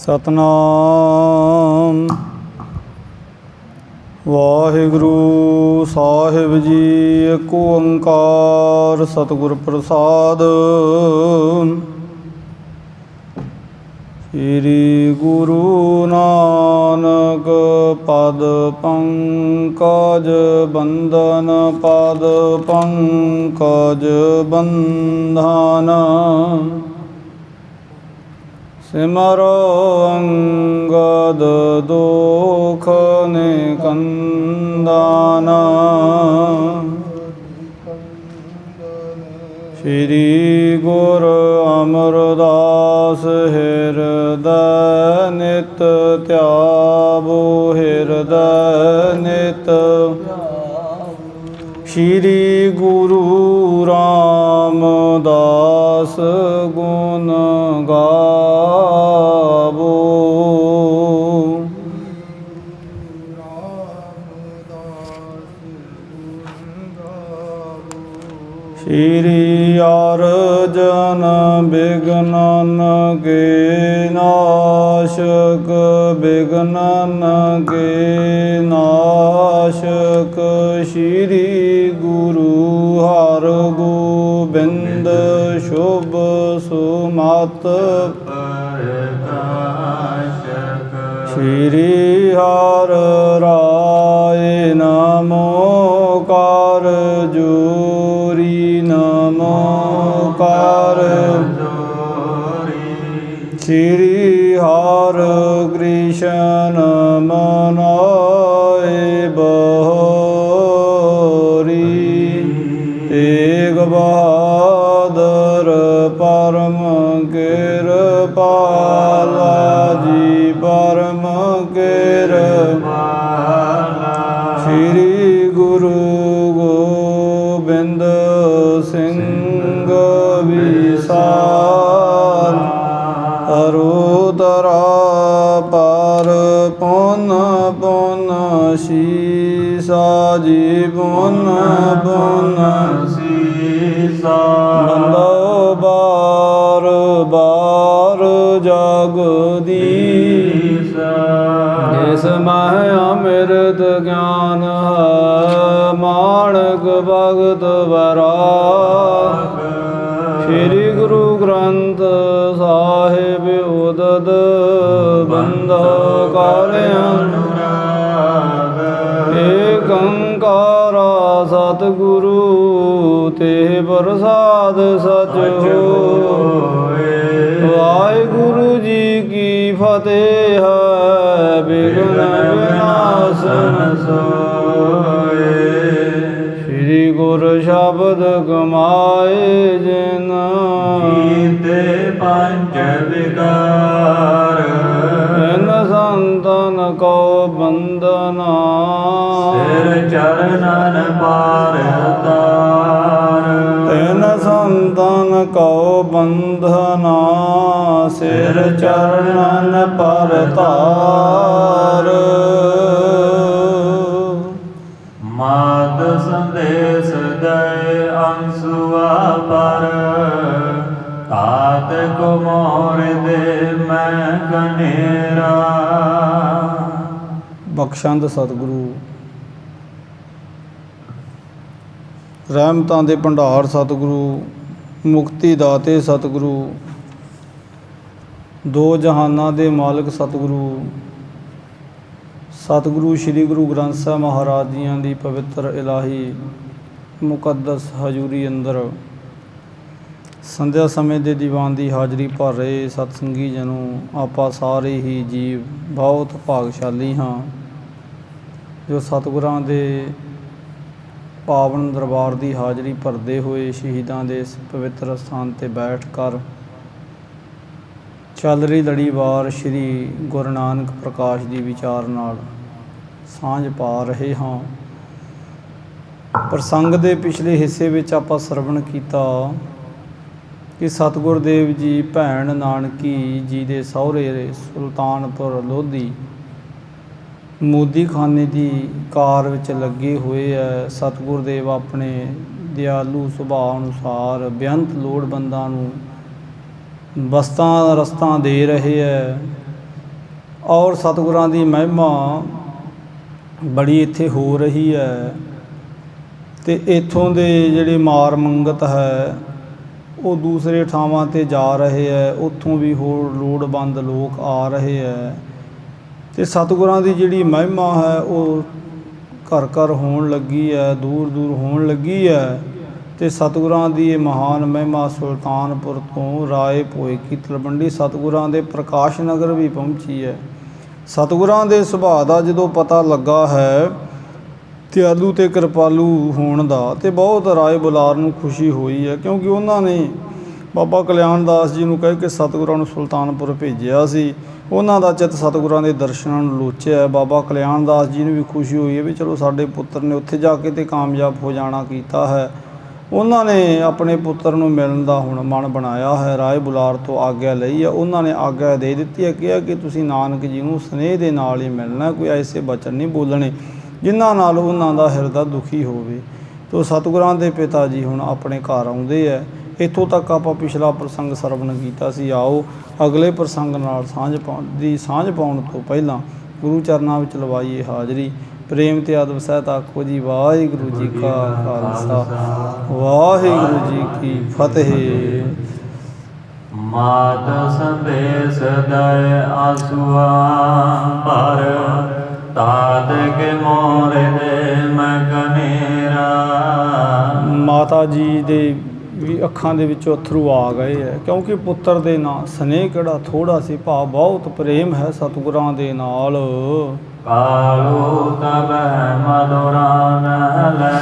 सतनाम वाहिगुरु साहिब जी। एक ओंकार सतगुर प्रसाद। श्री गुरु नानक पद पंकज बंदन पद पंकज बंधन। सिमरो अंगद दुख निकंदन। श्री गुरु अमरदास हृदय नित त्यागो हृदय नित। श्री गुरु रामदास गुण गावो। श्री अर्जन विघ्नन के नाशक विघ्नन के नाशक। श्री गुरु हर गोबिंद शुभ सुमत श्री हर राय नमो कार जोरी नमो कार श्री हर कृष्ण मनाए बहोरी। तेग बहादुर परम कृपाला जी परम कृपाला। श्री गुरु गोबिंद सिंह विशाल। अरुदरा पर पुन पुन शीसा जी पुन पुन शीसा। बंदो बार बार जगदीश। जिस मह अमृत ज्ञान है माणक भगत वराग। श्री गुरु ग्रंथ साहिब उदद बंद कर अनुराग। एक ओंकार सतगुरु ते प्रसाद सच होए। वाहिगुरु जी की फतेह है विघ्न विनाशन सोए। श्री गुरु शब्द कमाए जिन कीते पंच विकार। इन संतन को बंदना सिर चरणन पार तार। इन संतन को बंधना सिर चरणन पर तार। मात संदेश दय अंसुआ पर। तात को मोर दे मैं कनेरा। बख्शंद सतगुरु रहमतां दे भंडार सतगुरु मुक्ति दाते सतगुरु दो जहानां दे मालिक सतगुरु सतगुरु श्री गुरु ग्रंथ साहिब महाराज जियां दी पवित्र इलाही मुकद्दस हजूरी अंदर संध्या समय दे दीवान की हाज़री भर रहे सतसंगी जनों। आपां सारे ही जीव बहुत भागशाली हाँ जो सतगुरां दे पावन दरबार की हाज़री भरते हुए शहीदां दे इस पवित्र स्थान ते बैठ कर चल रही लड़ीवार श्री गुरु नानक प्रकाश जी विचार नाल सांझ पा रहे हाँ। प्रसंग दे पिछले हिस्से विच आपां सरवण कीता कि सतगुर देव जी भैन नानकी जी दे सहुरे सुल्तानपुर लोधी मोदी खाने की कार विच लगे हुए है। सतगुर देव अपने दयालु सुभाਅ अनुसार बेअंत लोड़वंदां नूं बस्तां रस्तां दे रहे है। ਔਰ ਸਤਿਗੁਰਾਂ ਦੀ ਮਹਿਮਾ ਬੜੀ ਇੱਥੇ ਹੋ ਰਹੀ ਹੈ। ਤੇ ਇੱਥੋਂ ਦੇ ਜਿਹੜੇ ਮਾਰ ਮੰਗਤ ਹੈ ਉਹ ਦੂਸਰੇ ਥਾਵਾਂ 'ਤੇ ਜਾ ਰਹੇ ਹੈ, ਉੱਥੋਂ ਵੀ ਹੋਰ ਲੋੜਵੰਦ ਲੋਕ ਆ ਰਹੇ ਹੈ। ਤੇ ਸਤਿਗੁਰਾਂ ਦੀ ਜਿਹੜੀ ਮਹਿਮਾ ਹੈ ਉਹ ਘਰ ਘਰ ਹੋਣ ਲੱਗੀ ਹੈ, ਦੂਰ ਦੂਰ ਹੋਣ ਲੱਗੀ ਹੈ। ਤੇ ਸਤਿਗੁਰਾਂ ਦੀ ਇਹ ਮਹਾਨ ਮਹਿਮਾ ਸੁਲਤਾਨਪੁਰ ਤੋਂ ਰਾਏ ਭੋਏ ਕੀ ਤਲਵੰਡੀ ਸਤਿਗੁਰਾਂ ਦੇ ਪ੍ਰਕਾਸ਼ ਨਗਰ ਵੀ ਪਹੁੰਚੀ ਹੈ। ਸਤਿਗੁਰਾਂ ਦੇ ਸੁਭਾਅ ਦਾ ਜਦੋਂ ਪਤਾ ਲੱਗਾ ਹੈ ਦਿਆਲੂ ਤੇ ਕਿਰਪਾਲੂ ਹੋਣ ਦਾ, ਤੇ ਬਹੁਤ ਰਾਏ ਬੁਲਾਰ ਨੂੰ ਖੁਸ਼ੀ ਹੋਈ ਹੈ, ਕਿਉਂਕਿ ਉਹਨਾਂ ਨੇ ਬਾਬਾ ਕਲਿਆਣ ਦਾਸ ਜੀ ਨੂੰ ਕਹਿ ਕੇ ਸਤਿਗੁਰਾਂ ਨੂੰ ਸੁਲਤਾਨਪੁਰ ਭੇਜਿਆ ਸੀ। ਉਹਨਾਂ ਦਾ ਚਿੱਤ ਸਤਿਗੁਰਾਂ ਦੇ ਦਰਸ਼ਨਾਂ ਨੂੰ ਲੋਚਿਆ। ਬਾਬਾ ਕਲਿਆਣ ਦਾਸ ਜੀ ਨੂੰ ਵੀ ਖੁਸ਼ੀ ਹੋਈ ਹੈ ਵੀ ਚਲੋ ਸਾਡੇ ਪੁੱਤਰ ਨੇ ਉੱਥੇ ਜਾ ਕੇ ਤੇ ਕਾਮਯਾਬ ਹੋ ਜਾਣਾ ਕੀਤਾ ਹੈ। ਉਹਨਾਂ ਨੇ ਆਪਣੇ ਪੁੱਤਰ ਨੂੰ ਮਿਲਣ ਦਾ ਹੁਣ ਮਨ ਬਣਾਇਆ ਹੈ। ਰਾਏ ਬੁਲਾਰ ਤੋਂ ਆਗਿਆ ਲਈ ਹੈ, ਉਹਨਾਂ ਨੇ ਆਗਿਆ ਦੇ ਦਿੱਤੀ ਹੈ, ਕਿਹਾ ਕਿ ਤੁਸੀਂ ਨਾਨਕ ਜੀ ਨੂੰ ਸਨੇਹ ਦੇ ਨਾਲ ਹੀ ਮਿਲਣਾ, ਕੋਈ ਐਸੇ ਬਚਨ ਨਹੀਂ ਬੋਲਣੇ ਜਿਨ੍ਹਾਂ ਨਾਲ ਉਹਨਾਂ ਦਾ ਹਿਰਦਾ ਦੁਖੀ ਹੋਵੇ। ਤੋ ਸਤਿਗੁਰਾਂ ਦੇ ਪਿਤਾ ਜੀ ਹੁਣ ਆਪਣੇ ਘਰ ਆਉਂਦੇ ਹੈ। ਇੱਥੋਂ ਤੱਕ ਆਪਾਂ ਪਿਛਲਾ ਪ੍ਰਸੰਗ ਸਰਵਣ ਕੀਤਾ ਸੀ। ਆਓ ਅਗਲੇ ਪ੍ਰਸੰਗ ਨਾਲ ਸਾਂਝ ਪਾਉਣ ਤੋਂ ਪਹਿਲਾਂ ਗੁਰੂ ਚਰਨਾਂ ਵਿੱਚ ਲਵਾਈਏ ਹਾਜ਼ਰੀ। ਪ੍ਰੇਮ ਤੇ ਅਦਬ ਸਹਿਤ ਆਖੋ ਜੀ ਵਾਹਿਗੁਰੂ ਜੀ ਕਾ ਖਾਲਸਾ ਵਾਹਿਗੁਰੂ ਜੀ ਕੀ ਫਤਿਹ। ਮਾਤ ਸੰਦੇਸ਼ ਦਇ ਆਸੂਆ ਪਰ ਤਾਤ ਕੇ ਮੋਰੇ ਦੇ ਮੈਂ ਕਨੇਰਾ। ਮਾਤਾ ਜੀ ਦੇ ਵੀ ਅੱਖਾਂ ਦੇ ਵਿੱਚੋਂ ਅਥਰੂ ਆ ਗਏ ਹੈ, ਕਿਉਂਕਿ ਪੁੱਤਰ ਦੇ ਨਾਲ ਸਨੇਹ ਕਿਹੜਾ ਥੋੜ੍ਹਾ ਸੀ, ਭਾਵ ਬਹੁਤ ਪ੍ਰੇਮ ਹੈ ਸਤਿਗੁਰਾਂ ਦੇ ਨਾਲ। ਕਾਲੂ ਤਬ ਮਧੁਰਾ ਨ ਲੈ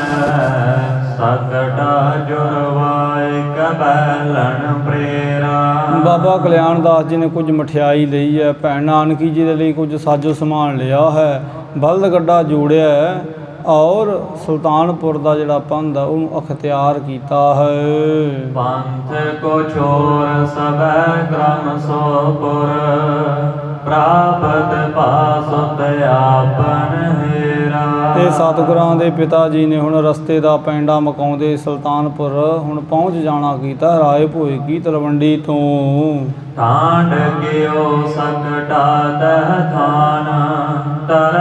ਸਕਟਾ ਜੁਰਵਾਇ ਕਬੈਲਣ ਪ੍ਰੇਰਾ। ਬਾਬਾ ਕਲਿਆਣ ਦਾਸ ਜੀ ਨੇ ਕੁਝ ਮਠਿਆਈ ਲਈ ਹੈ, ਭੈਣ ਨਾਨਕੀ ਜੀ ਦੇ ਲਈ ਕੁਝ ਸਾਜੋ ਸਮਾਨ ਲਿਆ ਹੈ, ਬਲਦ ਗੱਡਾ ਜੋੜਿਆ ਹੈ ਔਰ ਸੁਲਤਾਨਪੁਰ ਦਾ ਜਿਹੜਾ ਪੰਧ ਆ ਉਹਨੂੰ ਅਖਤਿਆਰ ਕੀਤਾ ਹੈ। ਪੰਥ ਕੋ ਛੋਰ ਸਭੈ ਕ੍ਰਮ ਸੋਪੁਰ ਪ੍ਰਾਪਤ ਪਾਸੁਤ ਆਪਨ ਹੀਰਾ। ਤੇ ਸਤਿਗੁਰਾਂ ਦੇ ਪਿਤਾ ਜੀ ਨੇ ਹੁਣ ਰਸਤੇ ਦਾ ਪੈਂਡਾ ਮਕਾਉਂਦੇ ਸੁਲਤਾਨਪੁਰ ਹੁਣ ਪਹੁੰਚ ਜਾਣਾ ਕੀਤਾ ਰਾਏ ਭੋਏ ਕੀ ਤਲਵੰਡੀ ਤੋਂ। ਠਾਂਡ ਗਿਓ ਸਕਟਾ ਦਹ ਥਾਨ ਤਰ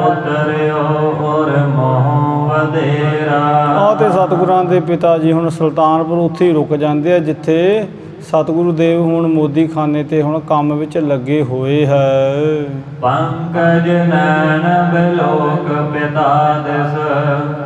ਉਤਰਿਓ ਔਰ ਮੋਹ ਵਧੇਰਾ। ਆ ਤੇ ਸਤਿਗੁਰਾਂ ਦੇ ਪਿਤਾ ਜੀ ਹੁਣ ਸੁਲਤਾਨਪੁਰ ਉੱਥੇ ਹੀ ਰੁਕ ਜਾਂਦੇ ਆ ਜਿੱਥੇ ਸਤਿਗੁਰੂ ਦੇਵ ਹੁਣ ਮੋਦੀ ਖਾਨੇ ਤੇ ਹੁਣ ਕੰਮ ਵਿੱਚ ਲੱਗੇ ਹੋਏ ਹੈ। ਪੰਕਜ ਨੈਣ ਬਿਲੋਕ ਪਿਤਾ ਦਿਸ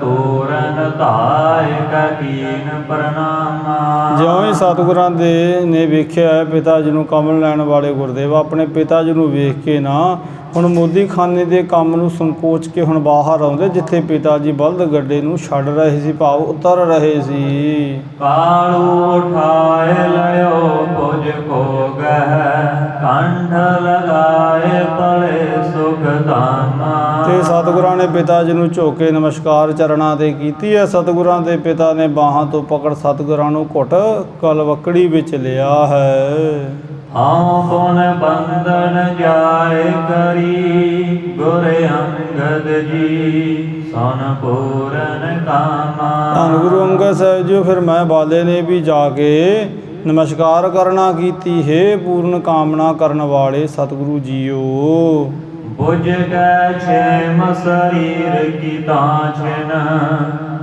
ਤੂਰਨ ਧਾਇ ਕੀਨ ਪ੍ਰਣਾਮਾ। ਜਿਉਂ ਹੀ ਸਤਿਗੁਰਾਂ ਦੇ ਨੇ ਵੇਖਿਆ ਪਿਤਾ ਜੀ ਨੂੰ ਕਮਲ ਲੈਣ ਵਾਲੇ ਗੁਰਦੇਵ ਆਪਣੇ ਪਿਤਾ ਜੀ ਨੂੰ ਵੇਖ ਕੇ ਨਾ ਹੁਣ ਮੋਦੀ ਖਾਨੇ ਦੇ ਕੰਮ ਨੂੰ ਸੰਕੋਚ ਕੇ ਹੁਣ ਬਾਹਰ ਆਉਂਦੇ ਜਿੱਥੇ ਪਿਤਾ ਜੀ ਬਲਦ ਗੱਡੇ ਨੂੰ ਛੱਡ ਰਹੇ ਸੀ, ਭਾਵ ਉਤਰ ਰਹੇ ਸੀ। ਕਾਲੂ ਉਠਾਏ ਲਿਓ ਕੁਝ ਕੋ ਗਹਿ ਕੰਠ ਲਗਾਏ ਪਲੇ ਸੁਖ ਧਾਮਾ। ਤੇ ਸਤਿਗੁਰਾਂ ਨੇ ਪਿਤਾ ਜੀ ਨੂੰ ਝੁਕ ਕੇ ਨਮਸਕਾਰ ਚਰਨਾਂ ਤੇ ਕੀਤੀ ਹੈ। ਸਤਿਗੁਰਾਂ ਦੇ ਪਿਤਾ ਨੇ ਬਾਹਾਂ ਤੋਂ ਪਕੜ ਸਤਿਗੁਰਾਂ ਨੂੰ ਘੁੱਟ ਕਲਵਕੜੀ ਵਿੱਚ ਲਿਆ ਹੈ। ਹਉ ਪੁਨ ਬੰਧਨ ਜਾਏ ਕਰੀ ਗੁਰ ਅੰਗਦ ਜੀ ਸਨ ਪੂਰਨ ਕਾਮਾ। ਧੰਨ ਗੁਰੂ ਅੰਗਦ ਸਾਹਿਬ ਜੀ ਫਿਰ ਮੈਂ ਬਾਲੇ ਨੇ ਵੀ ਜਾ ਕੇ ਨਮਸਕਾਰ ਕਰਨਾ ਕੀਤੀ। ਹੈ ਪੂਰਨ ਕਾਮਨਾ ਕਰਨ ਵਾਲੇ ਸਤਿਗੁਰੂ ਜੀਓ। ਬੁਝ ਗੈ ਛੇਮ ਸਰੀਰ ਕੀ ਤਾਂ ਛਿਨ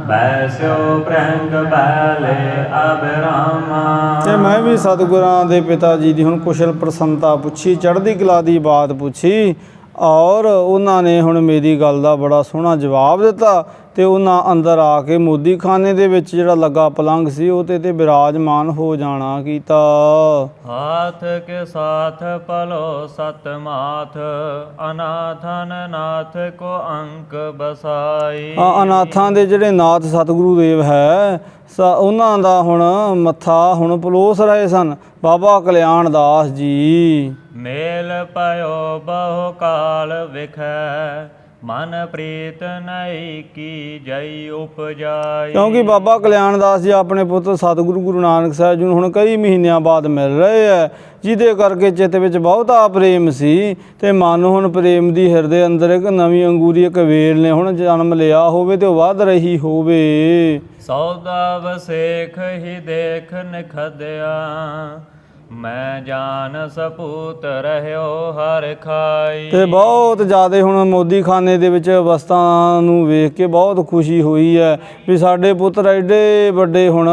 ਬੈਸਿਓ ਪ੍ਰੰਗ ਬੈਲੇ ਅਬਰਾਮਾ। ਤੇ ਮੈਂ ਵੀ ਸਤਿਗੁਰਾਂ ਦੇ ਪਿਤਾ ਜੀ ਦੀ ਹੁਣ ਕੁਸ਼ਲ ਪ੍ਰਸੰਨਤਾ ਪੁੱਛੀ, ਚੜ੍ਹਦੀ ਕਲਾ ਦੀ ਬਾਤ ਪੁੱਛੀ ਔਰ ਉਹਨਾਂ ਨੇ ਹੁਣ ਮੇਰੀ ਗੱਲ ਦਾ ਬੜਾ ਸੋਹਣਾ ਜਵਾਬ ਦਿੱਤਾ। ਤੇ ਉਹਨਾਂ ਅੰਦਰ ਆ ਕੇ ਮੋਦੀ ਖਾਨੇ ਦੇ ਵਿੱਚ ਜਿਹੜਾ ਲੱਗਾ ਪਲੰਘ ਸੀ ਉਹ ਤੇ ਬਿਰਾਜਮਾਨ ਹੋ ਜਾਣਾ ਕੀਤਾ। ਹਾਥ ਕੇ ਸਾਥ ਪਲੋ ਸਤ ਮਾਥ ਅਨਾਥਨ ਨਾਥ ਕੋ ਅੰਕ ਬਸਾਈ। ਅਨਾਥਾਂ ਦੇ ਜਿਹੜੇ ਨਾਥ ਸਤਿਗੁਰੂ ਦੇਵ ਹੈ ਉਹਨਾਂ ਦਾ ਹੁਣ ਮੱਥਾ ਹੁਣ ਪਲੋਸ ਰਹੇ ਸਨ ਬਾਬਾ ਕਲਿਆਣ ਦਾਸ ਜੀ। ਮੇਲ ਪਇਓ ਬਹੁ ਕਾਲ ਵਿਖੈ ਮਨ ਪ੍ਰੀਤ ਨਹੀਂ ਕੀ ਜਈ ਉਪਜਾਈ। ਕਿਉਂਕਿ ਬਾਬਾ ਕਲਿਆਣ ਦਾਸ ਜੀ ਆਪਣੇ ਪੁੱਤਰ ਸਤਿਗੁਰੂ ਗੁਰੂ ਨਾਨਕ ਸਾਹਿਬ ਜੀ ਨੂੰ ਹੁਣ ਕਈ ਮਹੀਨਿਆਂ ਬਾਅਦ ਮਿਲ ਰਹੇ ਹੈ, ਜਿਹਦੇ ਕਰਕੇ ਚਿੱਤ ਵਿੱਚ ਬਹੁਤਾ ਪ੍ਰੇਮ ਸੀ ਤੇ ਮਨ ਹੁਣ ਪ੍ਰੇਮ ਦੀ ਹਿਰਦੇ ਅੰਦਰ ਇੱਕ ਨਵੀਂ ਅੰਗੂਰੀ ਇੱਕ ਵੇਲ ਨੇ ਹੁਣ ਜਨਮ ਲਿਆ ਹੋਵੇ ਤੇ ਉਹ ਵੱਧ ਰਹੀ ਹੋਵੇ। ਸੌਦਾ ਵਸੇਖ ਹੀ ਦੇਖ ਨਿਖਦਿਆ ਮੈਂ ਜਾਨ ਸਪੂਤ ਰਹਿਓ ਹਰ ਖਾਈ। ਤੇ ਬਹੁਤ ਜ਼ਿਆਦਾ ਹੁਣ ਮੋਦੀਖਾਨੇ ਦੇ ਵਿੱਚ ਅਵਸਥਾ ਨੂੰ ਵੇਖ ਕੇ ਬਹੁਤ ਖੁਸ਼ੀ ਹੋਈ ਹੈ ਵੀ ਸਾਡੇ ਪੁੱਤਰ ਐਡੇ ਵੱਡੇ ਹੁਣ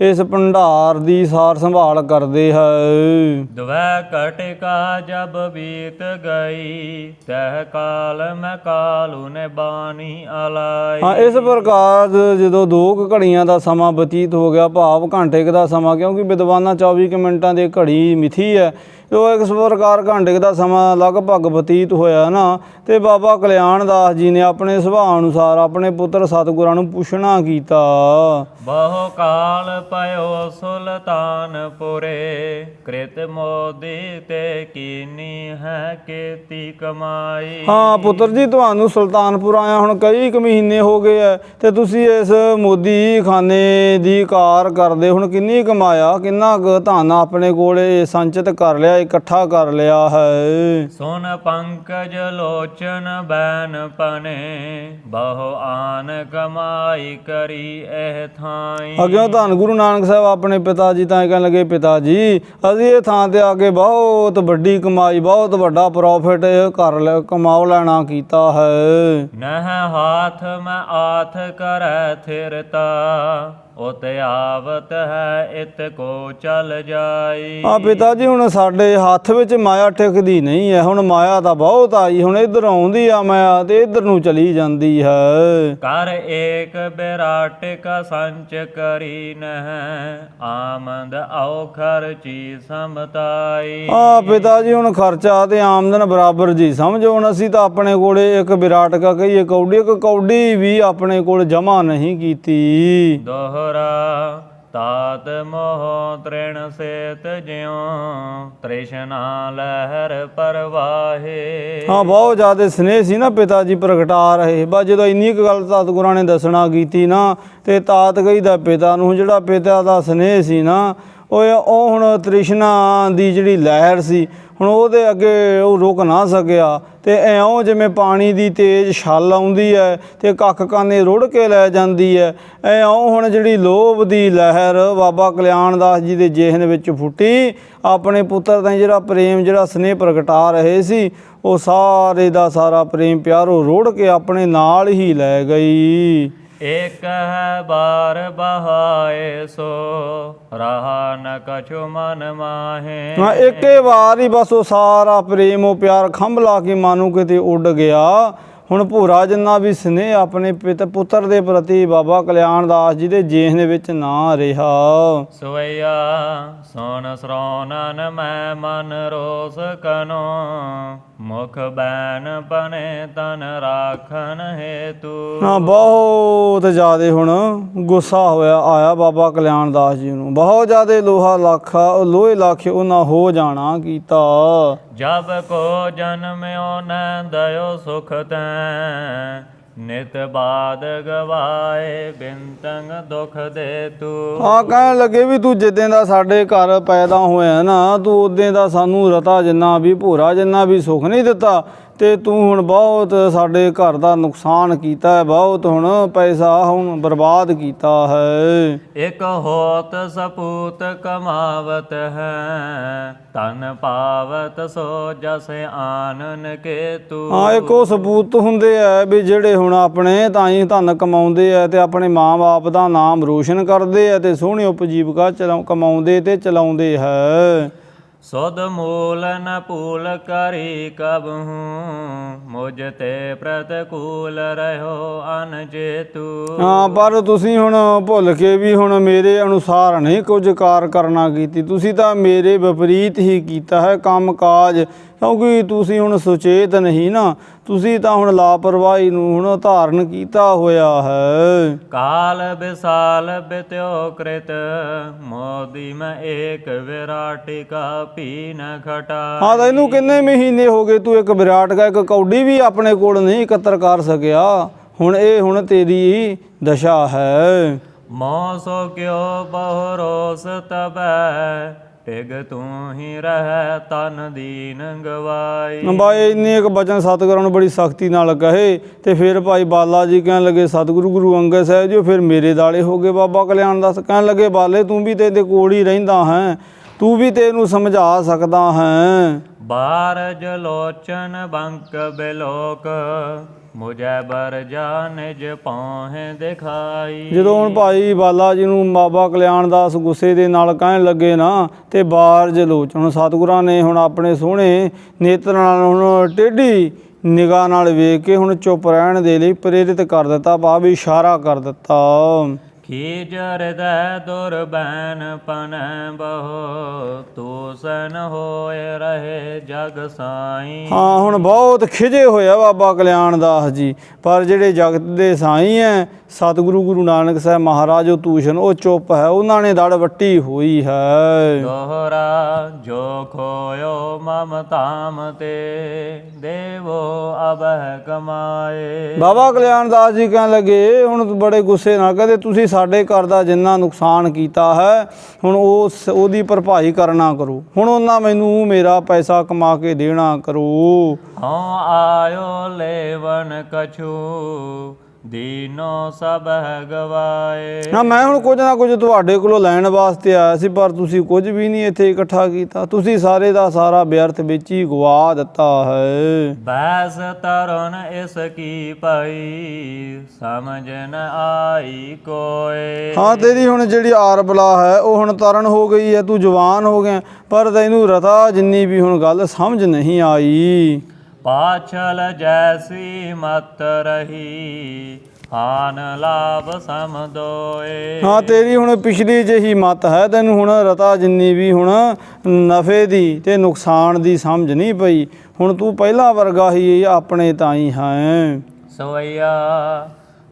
ਇਸ ਭੰਡਾਰ ਦੀ ਸਾਰ ਸੰਭਾਲ ਕਰਦੇ ਹੈ। ਦੁਵੈ ਘਟਿਕਾ ਜਬ ਬੀਤ ਗਈ ਤਹ ਕਾਲ ਮੈਂ ਕਾਲੂ ਨੇ ਬਾਣੀ ਅਲਾਈ। ਹਾਂ, ਇਸ ਪ੍ਰਕਾਰ ਜਦੋਂ 2 ਘੜੀਆਂ ਦਾ ਸਮਾਂ ਬਤੀਤ ਹੋ ਗਿਆ, ਭਾਵ ਘੰਟੇ ਕੁ ਦਾ ਸਮਾਂ, ਕਿਉਂਕਿ ਵਿਦਵਾਨਾਂ 24 ਕੁ ਮਿੰਟਾਂ ਦੀ ਘੜੀ ਮਿਥੀ ਹੈ, ਉਹ ਇਸ ਪ੍ਰਕਾਰ ਘੰਟੇ ਕੁ ਦਾ ਸਮਾਂ ਲਗਭਗ ਬਤੀਤ ਹੋਇਆ ਨਾ, ਤੇ ਬਾਬਾ ਕਲਿਆਣ ਦਾਸ ਜੀ ਨੇ ਆਪਣੇ ਸੁਭਾਅ ਅਨੁਸਾਰ ਆਪਣੇ ਪੁੱਤਰ ਸਤਿਗੁਰਾਂ ਨੂੰ ਪੁੱਛਣਾ ਕੀਤਾ। ਬਹੁ ਕਾਲ ਪਇਓ ਸੁਲਤਾਨਪੁਰੇ ਕ੍ਰਿਤ ਮੋਦੀ ਤੇ ਕੀਨੀ ਹੈ ਕੀਤੀ ਕਮਾਈ। ਹਾਂ ਪੁੱਤਰ ਜੀ, ਤੁਹਾਨੂੰ ਸੁਲਤਾਨਪੁਰ ਆਇਆ ਹੁਣ ਕਈ ਕੁ ਮਹੀਨੇ ਹੋ ਗਏ ਐ, ਤੇ ਤੁਸੀਂ ਇਸ ਮੋਦੀ ਖਾਨੇ ਦੀ ਕਾਰ ਕਰਦੇ ਹੁਣ ਕਿੰਨੀ ਕਮਾਇਆ, ਕਿੰਨਾ ਕੁ ਧਨ ਆਪਣੇ ਕੋਲੇ ਸੰਚਿਤ ਕਰ ਲਿਆ, ਇਕੱਠਾ ਕਰ ਲਿਆ ਹੈ। ਸੁਨ ਪੰਕਜ ਲੋਚਨ ਬੈਨ ਪਨੇ ਬਹੁ ਆਨ ਕਮਾਈ ਕਰੀ ਇਹ ਥਾਈ। ਅੱਗੇ ਧੰਨ ਗੁਰੂ ਨਾਨਕ ਸਾਹਿਬ ਆਪਣੇ ਪਿਤਾ ਜੀ ਤਾਂ ਕਹਿਣ ਲੱਗੇ, ਪਿਤਾ ਜੀ ਅਸੀਂ ਇਹ ਥਾਂ ਤੇ ਆ ਕੇ ਬਹੁਤ ਵੱਡੀ ਕਮਾਈ, ਬਹੁਤ ਵੱਡਾ ਪ੍ਰੋਫਿਟ ਕਮਾਉ ਲੈਣਾ ਕੀਤਾ ਹੈ। ਨਹ ਹਾਥ ਮੈਂ ਆਥ ਕਰੈ ਥਿਰਤਾ ਉਤੇ ਆਵਤ ਹੈ ਇਤ ਕੋ ਚਲ ਜਾਈ। ਹਾਂ ਪਿਤਾ ਜੀ, ਹੁਣ ਸਾਡੇ ਹੱਥ ਵਿੱਚ ਮਾਇਆ ਟਿਕਦੀ ਨਹੀਂ ਹੈ, ਹੁਣ ਮਾਇਆ ਤਾਂ ਬਹੁਤ ਆਈ, ਹੁਣ ਇੱਧਰ ਆਉਂਦੀ ਆ ਮਾਇਆ ਤੇ ਇੱਧਰ ਨੂੰ ਚਲੀ ਜਾਂਦੀ ਹੈ। ਕਰ ਏਕ ਬਿਰਾਟਿਕ ਸੰਚ ਕਰੀ ਨਹਿ ਆਮਦ ਆਉ ਖਰਚੀ ਸਮਤਾਈ। ਹਾਂ ਪਿਤਾ ਜੀ, ਹੁਣ ਖਰਚਾ ਤੇ ਆਮਦਨ ਬਰਾਬਰ ਜੀ ਸਮਝੋ, ਹੁਣ ਅਸੀਂ ਤਾਂ ਆਪਣੇ ਕੋਲੇ ਇੱਕ ਬਿਰਾਟਕਾ ਕਹੀਏ ਕੌਡੀ, ਇੱਕ ਕੌਡੀ ਵੀ ਆਪਣੇ ਕੋਲ ਜਮਾ ਨਹੀਂ ਕੀਤੀ। ਦੋਹਰਾ ਤਾਤ ਮੋਹ ਤ੍ਰਿਣ ਸੇਤ ਜਿਉ ਤ੍ਰਿਸ਼ਨਾ ਲਹਿਰ ਪਰਵਾਹੇ। ਹਾਂ, ਬਹੁਤ ਜ਼ਿਆਦਾ ਸਨੇਹ ਸੀ ਨਾ ਪਿਤਾ ਜੀ ਪ੍ਰਗਟਾ ਰਹੇ। ਬਸ ਜਦੋਂ ਇੰਨੀ ਕੁ ਗੱਲ ਸਤਿਗੁਰਾਂ ਨੇ ਦੱਸਣਾ ਕੀਤੀ ਨਾ, ਤੇ ਤਾਤ ਕਹੀਦਾ ਪਿਤਾ ਨੂੰ, ਜਿਹੜਾ ਪਿਤਾ ਦਾ ਸਨੇਹ ਸੀ ਨਾ, ਉਹ ਹੁਣ ਤ੍ਰਿਸ਼ਨਾ ਦੀ ਜਿਹੜੀ ਲਹਿਰ ਸੀ, ਹੁਣ ਉਹਦੇ ਅੱਗੇ ਉਹ ਰੁਕ ਨਾ ਸਕਿਆ, ਤੇ ਇਉਂ ਜਿਵੇਂ ਪਾਣੀ ਦੀ ਤੇਜ਼ ਛੱਲ ਆਉਂਦੀ ਹੈ ਤੇ ਕੱਖ ਕਾਨੇ ਰੁੜ ਕੇ ਲੈ ਜਾਂਦੀ ਹੈ, ਇਉਂ ਹੁਣ ਜਿਹੜੀ ਲੋਭ ਦੀ ਲਹਿਰ ਬਾਬਾ ਕਲਿਆਣ ਦਾਸ ਜੀ ਦੇ ਜਿਹਨ ਵਿੱਚ ਫੁੱਟੀ। ਆਪਣੇ ਪੁੱਤਰ ਦਾ ਜਿਹੜਾ ਪ੍ਰੇਮ, ਜਿਹੜਾ ਸਨੇਹ ਪ੍ਰਗਟਾ ਰਹੇ ਸੀ, ਉਹ ਸਾਰੇ ਦਾ ਸਾਰਾ ਪ੍ਰੇਮ ਪਿਆਰੋ ਰੁੜ ਕੇ ਆਪਣੇ ਨਾਲ ਹੀ ਲੈ ਗਈ। ਏਕ ਹੈ ਬਾਰ ਬਹਾਏ ਸੋ ਰਹਾ ਨ ਕਛੁ ਮਨ ਮਾਹੇ। ਹਾਂ, ਇੱਕੇ ਵਾਰ ਹੀ ਬਸ ਉਹ ਸਾਰਾ ਪ੍ਰੇਮ, ਉਹ ਪਿਆਰ ਖੰਭ ਲਾ ਕੇ ਮਾਨੂੰ ਕਿਤੇ ਉੱਡ ਗਿਆ। ਹੁਣ ਭੂਰਾ ਜਿੰਨਾ ਵੀ ਸਨੇਹ ਆਪਣੇ ਪੁੱਤਰ ਦੇ ਪ੍ਰਤੀ ਬਾਬਾ ਕਲਿਆਣ ਦਾਸ ਜੀ ਦੇ ਜੇਹਨ ਵਿੱਚ ਨਾ ਰਿਹਾ। ਸੋਇਆ ਸੋਨ ਸਰੋਨਨ ਮੈਂ ਮਨ ਰੋਸ ਕਨੋ ਮੁਖ ਬੈਨ ਬਨੇ ਤਨ ਰਾਖਨ ਹੇਤੂ। ਹਾਂ, ਬਹੁਤ ਜ਼ਿਆਦਾ ਹੁਣ ਗੁੱਸਾ ਆਇਆ ਬਾਬਾ ਕਲਿਆਣ ਦਾਸ ਜੀ ਨੂੰ, ਬਹੁਤ ਜ਼ਿਆਦਾ ਲੋਹੇ ਲਾਖੇ ਉਹਨਾਂ ਹੋ ਜਾਣਾ ਕੀਤਾ। ਜਬ ਕੋ ਜਨਮਿਓ ਨ ਦਇਓ ਸੁਖ ਤੈ ਨਿਤ ਬਾਦ ਗਵਾਏ ਬਿੰਤੰਗ ਦੁਖ ਦੇ ਤੂੰ। ਹਾਂ, ਕਹਿਣ ਲੱਗੇ ਵੀ ਤੂੰ ਜਿੱਦਾਂ ਦਾ ਸਾਡੇ ਘਰ ਪੈਦਾ ਹੋਇਆ ਨਾ, ਤੂੰ ਉਦੋਂ ਦਾ ਸਾਨੂੰ ਰਤਾ ਜਿੰਨਾ ਵੀ, ਭੋਰਾ ਜਿੰਨਾ ਵੀ ਸੁੱਖ ਨਹੀਂ ਦਿੱਤਾ, ਤੇ ਤੂੰ ਹੁਣ ਬਹੁਤ ਸਾਡੇ ਘਰ ਦਾ ਨੁਕਸਾਨ ਕੀਤਾ ਹੈ, ਬਹੁਤ ਹੁਣ ਪੈਸਾ ਹੁਣ ਬਰਬਾਦ ਕੀਤਾ ਹੈ। ਇੱਕ ਹੋਤ ਸਪੂਤ ਕਮਾਵਤ ਹੈ ਧਨ ਪਾਵਤ ਸੋ ਜਸ ਆਨਨ ਕੇ ਤੂੰ। ਹਾਂ, ਇੱਕ ਉਹ ਸਪੂਤ ਹੁੰਦੇ ਆ ਵੀ ਜਿਹੜੇ ਹੁਣ ਆਪਣੇ ਤਾਂ ਹੀ ਧਨ ਕਮਾਉਂਦੇ ਆ ਤੇ ਆਪਣੇ ਮਾਂ-ਬਾਪ ਦਾ ਨਾਮ ਰੋਸ਼ਨ ਕਰਦੇ ਆ ਤੇ ਸੋਹਣੀ ਉਪਜੀਵਕਾ ਕਮਾਉਂਦੇ ਤੇ ਚਲਾਉਂਦੇ ਹੈ। ਸੁਧ ਮੂਲ ਨ ਭੂਲ ਕਰੀ ਕਬਹੂ ਮੁਝ ਤੇ ਪ੍ਰਤਕੂਲ ਰਹਿਓ ਅਨ ਜੇਤੂ। ਹਾਂ, ਪਰ ਤੁਸੀਂ ਹੁਣ ਭੁੱਲ ਕੇ ਵੀ ਹੁਣ ਮੇਰੇ ਅਨੁਸਾਰ ਨਹੀਂ ਕੁਝ ਕਾਰ ਕਰਨਾ ਕੀਤੀ, ਤੁਸੀਂ ਤਾਂ ਮੇਰੇ ਵਿਪਰੀਤ ਹੀ ਕੀਤਾ ਹੈ ਕੰਮ ਕਾਜ, ਕਿਉਂਕਿ ਤੁਸੀਂ ਹੁਣ ਸੁਚੇਤ ਨਹੀਂ ਨਾ, ਤੁਸੀਂ ਤਾਂ ਹੁਣ ਲਾਪਰਵਾਹੀ ਨੂੰ ਹੁਣ ਧਾਰਨ ਕੀਤਾ ਹੋਇਆ ਹੈ। ਕਾਲ ਵਿਸਾਲ ਬਿਤਿਓ ਕ੍ਰਿਤ ਮੋਦੀ ਮੈਂ ਏਕ ਵਿਰਾਟਿਕਾ ਪੀ ਨ ਖਟਾ। ਹਾਂ, ਤਾਂ ਇਹਨੂੰ ਕਿੰਨੇ ਮਹੀਨੇ ਹੋ ਗਏ ਤੂੰ ਇੱਕ ਵਿਰਾਟਕਾ, ਇੱਕ ਕੌਡੀ ਵੀ ਆਪਣੇ ਕੋਲ ਨਹੀਂ ਇਕੱਤਰ ਕਰ ਸਕਿਆ। ਹੁਣ ਇਹ ਹੁਣ ਤੇਰੀ ਦਸ਼ਾ ਹੈ। ਮੋਹ ਸੋ ਕਿਉ ਬਹੁ ਰੋਸ ਤਬੈ ਟਿਗ ਤੂੰ ਹੀ ਰਹਿ ਤਨ ਦੀਨ ਗਵਾਈ। ਬਾਈ ਇੰਨੇ ਇੱਕ ਬਚਨ ਸਤਿਗੁਰਾਂ ਨੂੰ ਬੜੀ ਸਖਤੀ ਨਾਲ ਕਹੇ, ਤੇ ਫਿਰ ਭਾਈ ਬਾਲਾ ਜੀ ਕਹਿਣ ਲੱਗੇ ਸਤਿਗੁਰੂ ਗੁਰੂ ਅੰਗਦ ਸਾਹਿਬ ਜੀ ਫਿਰ ਮੇਰੇ ਦਾਲੇ ਹੋ ਗਏ। ਬਾਬਾ ਕਲਿਆਣ ਦਾਸ ਕਹਿਣ ਲੱਗੇ ਬਾਲੇ ਤੂੰ ਵੀ ਤੇ ਇਹਦੇ ਕੋਲ ਹੀ ਰਹਿੰਦਾ ਹੈ, ਤੂੰ ਵੀ ਤੈਨੂੰ ਸਮਝਾ ਸਕਦਾ ਹੈ। ਬਾਰਜ ਲੋਚਨ ਬੰਕ ਬਿਲੋਕ ਮੁਝੈ ਬਰਜਾ ਨਿਜ ਪਹੁ ਦਿਖਾਈ। ਜਦੋਂ ਹੁਣ ਭਾਈ ਬਾਲਾ ਜੀ ਨੂੰ ਬਾਬਾ ਕਲਿਆਣਦਾਸ ਗੁੱਸੇ ਦੇ ਨਾਲ ਕਹਿਣ ਲੱਗੇ ਨਾ, ਤੇ ਬਾਰਜ ਲੋਚਨ, ਸਤਿਗੁਰਾਂ ਨੇ ਹੁਣ ਆਪਣੇ ਸੋਹਣੇ ਨੇਤਰਾਂ ਨਾਲ ਹੁਣ ਟੇਢੀ ਨਿਗਾਹ ਨਾਲ ਵੇਖ ਕੇ ਹੁਣ ਚੁੱਪ ਰਹਿਣ ਦੇ ਲਈ ਪ੍ਰੇਰਿਤ ਕਰ ਦਿੱਤਾ, ਭਾਵ ਇਸ਼ਾਰਾ ਕਰ ਦਿੱਤਾ। ਖੀਜ ਹਿਰਦੈ ਦੁਰਬੈਨ ਪਨੈ ਬਹੁ ਤੂਸਨ ਹੋਏ ਰਹੇ ਜਗ ਸਾਈ। ਹਾਂ, ਹੁਣ ਬਹੁਤ ਖਿਜੇ ਹੋਇਆ ਬਾਬਾ ਕਲਿਆਣਦਾਸ ਜੀ, ਪਰ ਜਿਹੜੇ ਜਗਤ ਦੇ ਸਾਈਂ ਹੈ ਸਤਿਗੁਰੂ ਗੁਰੂ ਨਾਨਕ ਸਾਹਿਬ ਮਹਾਰਾਜ ਉਹ ਤੂਸ਼ਨ, ਉਹ ਚੁੱਪ ਹੈ, ਉਹਨਾਂ ਨੇ ਦੜ ਵੱਟੀ ਹੋਈ ਹੈ। ਦੋਹਰਾ ਜੋ ਖੋਇਓ ਮਮ ਧਾਮ ਤੇ ਦੇਵੋ ਅਬਹਿ ਕਮਾਏ। ਬਾਬਾ ਕਲਿਆਣਦਾਸ ਜੀ ਕਹਿਣ ਲੱਗੇ, ਹੁਣ ਬੜੇ ਗੁੱਸੇ ਨਾਲ ਕਹਿੰਦੇ, ਤੁਸੀਂ ਸਾਡੇ ਘਰ ਦਾ ਜਿੰਨਾ ਨੁਕਸਾਨ ਕੀਤਾ ਹੈ ਹੁਣ ਉਹਦੀ ਭਰਪਾਈ ਕਰਨਾ ਕਰੋ, ਹੁਣ ਉਹਨਾਂ ਮੈਨੂੰ ਮੇਰਾ ਪੈਸਾ ਕਮਾ ਕੇ ਦੇਣਾ ਕਰੋ। ਹਉ ਆਇਓ ਲੇਵਨ ਕਛੂ ਦੀਨੋ ਸਭ ਗਵਾਏ। ਹਾਂ, ਮੈਂ ਹੁਣ ਕੁਝ ਨਾ ਕੁਝ ਤੁਹਾਡੇ ਕੋਲੋਂ ਲੈਣ ਵਾਸਤੇ ਆਇਆ ਸੀ, ਪਰ ਤੁਸੀਂ ਕੁਝ ਵੀ ਨਹੀਂ ਇੱਥੇ ਇਕੱਠਾ ਕੀਤਾ, ਤੁਸੀਂ ਸਾਰੇ ਦਾ ਸਾਰਾ ਵਿਅਰਥ ਵਿੱਚ ਹੀ ਗਵਾ ਦਿੱਤਾ ਹੈ। ਬੈਸ ਤਰੁਣ ਇਸ ਕੀ ਪਈ ਸਮਝ ਨ ਆਈ ਕੋਏ। ਹਾਂ, ਤੇਰੀ ਹੁਣ ਜਿਹੜੀ ਆਰ ਬਲਾ ਹੈ ਉਹ ਹੁਣ ਤਰਨ ਹੋ ਗਈ ਹੈ, ਤੂੰ ਜਵਾਨ ਹੋ ਗਿਆ, ਪਰ ਤੈਨੂੰ ਰਤਾ ਜਿੰਨੀ ਵੀ ਹੁਣ ਗੱਲ ਸਮਝ ਨਹੀਂ ਆਈ। ਪਾਛਲ ਜੈਸੀ ਮਤ ਰਹੀ ਹਾਨ ਲਾਭ ਸਮ ਦੋਏ। ਹਾਂ, ਤੇਰੀ ਹੁਣ ਪਿਛਲੀ ਜਿਹੀ ਮਤ ਹੈ, ਤੈਨੂੰ ਹੁਣ ਰਤਾ ਜਿੰਨੀ ਵੀ ਹੁਣ ਨਫੇ ਦੀ ਤੇ ਨੁਕਸਾਨ ਦੀ ਸਮਝ ਨਹੀਂ ਪਈ, ਹੁਣ ਤੂੰ ਪਹਿਲਾਂ ਵਰਗਾ ਹੀ ਆਪਣੇ ਤਾਈ ਹੈ। ਸੋਇਆ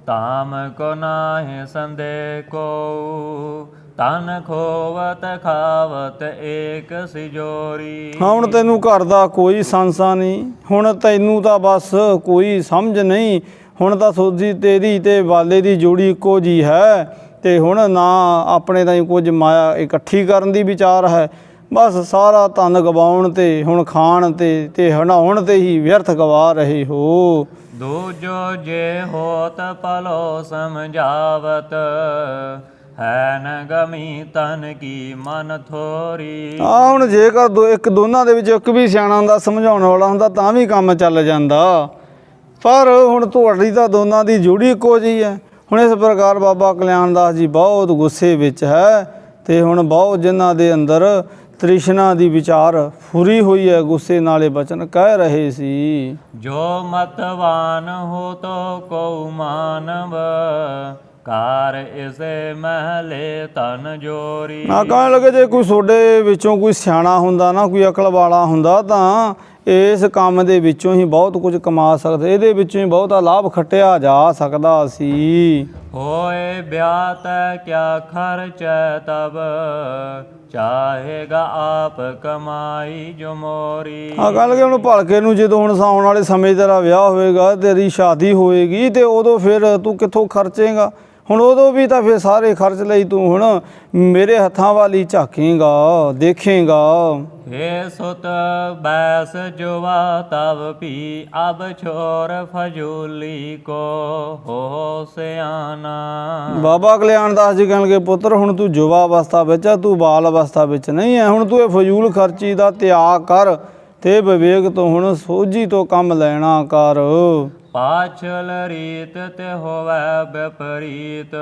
ਤਾਮ ਕੋ ਨਾਹਿ ਸੰਦੇ ਕੋ ਤਨ ਖੋਵਤ ਖਾਵਤ ਏਕ ਸਿਜੋਰੀ। ਹਾਂ, ਹੁਣ ਤੈਨੂੰ ਘਰ ਦਾ ਕੋਈ ਸੰਸਾ ਨਹੀਂ, ਹੁਣ ਤੈਨੂੰ ਤਾਂ ਬਸ ਕੋਈ ਸਮਝ ਨਹੀਂ, ਹੁਣ ਤਾਂ ਸੋਝੀ ਤੇਰੀ ਤੇ ਬਾਲੇ ਦੀ ਜੋੜੀ ਇੱਕੋ ਜੀ ਹੈ, ਤੇ ਹੁਣ ਨਾ ਆਪਣੇ ਤਾਈਂ ਕੁਝ ਮਾਇਆ ਇਕੱਠੀ ਕਰਨ ਦੀ ਵਿਚਾਰ ਹੈ, ਬਸ ਸਾਰਾ ਧਨ ਗਵਾਉਣ ਤੇ ਹੁਣ ਖਾਣ ਤੇ ਹੰਡਾਉਣ ਤੇ ਹੀ ਵਿਅਰਥ ਗਵਾ ਰਹੇ ਹੋ। ਦੂਜੋ ਜੇ ਹੋਤ ਪਲੋ ਸਮਝਾਵਤ ਹੈ ਨ ਗਮੀ ਤਨ ਕੀ ਮਨ ਥੋਰੀ। ਹੁਣ ਜੇਕਰ ਦੋਨਾਂ ਦੇ ਵਿੱਚ ਇੱਕ ਵੀ ਸਿਆਣਾ ਹੁੰਦਾ, ਸਮਝਾਉਣ ਵਾਲਾ ਹੁੰਦਾ, ਤਾਂ ਵੀ ਕੰਮ ਚੱਲ ਜਾਂਦਾ, ਪਰ ਹੁਣ ਤੁਹਾਡੀ ਤਾਂ ਦੋਨਾਂ ਦੀ ਜੋੜੀ ਇੱਕੋ ਜਿਹੀ ਹੈ। ਹੁਣ ਇਸ ਪ੍ਰਕਾਰ ਬਾਬਾ ਕਲਿਆਣਦਾਸ ਜੀ ਬਹੁਤ ਗੁੱਸੇ ਵਿੱਚ ਹੈ, ਤੇ ਹੁਣ ਬਹੁਤ ਜਿਨ੍ਹਾਂ ਦੇ ਅੰਦਰ ਤ੍ਰਿਸ਼ਨਾ ਦੀ ਵਿਚਾਰ ਫੁਰੀ ਹੋਈ ਹੈ, ਗੁੱਸੇ ਨਾਲੇ ਬਚਨ ਕਹਿ ਰਹੇ ਸੀ। ਜੋ ਮਤਵਾਨ ਹੋ ਤੋ ਕਉ ਮਾਨਵ ਕਾਰ ਇਸੇ ਮਹਲੇ ਤਨ ਜੋਰੀ। ਨਾ ਕਹਿਣ ਲੱਗੇ, ਜੇ ਕੋਈ ਤੁਹਾਡੇ ਵਿੱਚੋਂ ਕੋਈ ਸਿਆਣਾ ਹੁੰਦਾ ਨਾ, ਕੋਈ ਅਕਲ ਵਾਲਾ ਹੁੰਦਾ, ਤਾਂ ਇਸ ਕੰਮ ਦੇ ਵਿੱਚੋਂ ਹੀ ਬਹੁਤ ਕੁਝ ਕਮਾ ਸਕਦੇ, ਇਹਦੇ ਵਿੱਚੋਂ ਹੀ ਬਹੁਤਾ ਲਾਭ ਖੱਟਿਆ ਜਾ ਸਕਦਾ ਸੀ। ਹੋਏ ਬਿਆਤ ਕਿਆ ਖਰਚੈ ਤਬ ਚਾਹੇਗਾ ਆਪ ਕਮਾਈ ਜੋ ਮੋਰੀ। ਆ ਗੱਲ ਕਿ ਹੁਣ ਭਲਕੇ ਨੂੰ ਜਦੋਂ ਹੁਣ ਆਉਣ ਵਾਲੇ ਸਮੇਂ ਤੇਰਾ ਵਿਆਹ ਹੋਏਗਾ, ਤੇਰੀ ਸ਼ਾਦੀ ਹੋਏਗੀ, ਤੇ ਉਦੋਂ ਫਿਰ ਤੂੰ ਕਿੱਥੋਂ ਖਰਚੇਗਾ? ਹੁਣ ਉਦੋਂ ਵੀ ਤਾਂ ਫਿਰ ਸਾਰੇ ਖਰਚ ਲਈ ਤੂੰ ਹੁਣ ਮੇਰੇ ਹੱਥਾਂ ਵਾਲੀ ਝਾਕੇਗਾ, ਦੇਖੇਗਾ। हे सुत बैस जुवा तब पी अब छोर फजूली को हो सियाना। ਬਾਬਾ ਕਲਿਆਣਦਾਸ ਜੀ ਕਹਿਣਗੇ, ਪੁੱਤਰ ਹੁਣ ਤੂੰ ਯੁਵਾ ਅਵਸਥਾ ਵਿੱਚ ਆ, ਤੂੰ ਬਾਲ ਅਵਸਥਾ ਵਿੱਚ ਨਹੀਂ ਹੈ। ਹੁਣ ਤੂੰ ਇਹ ਫਜ਼ੂਲ ਖਰਚੀ ਦਾ ਤਿਆਗ ਕਰ ਤੇ ਵਿਵੇਕ ਤੋਂ ਹੁਣ ਸੋਝੀ ਤੋਂ ਕੰਮ ਲੈਣਾ ਕਰ। पाछल रीत ते होवै विपरीत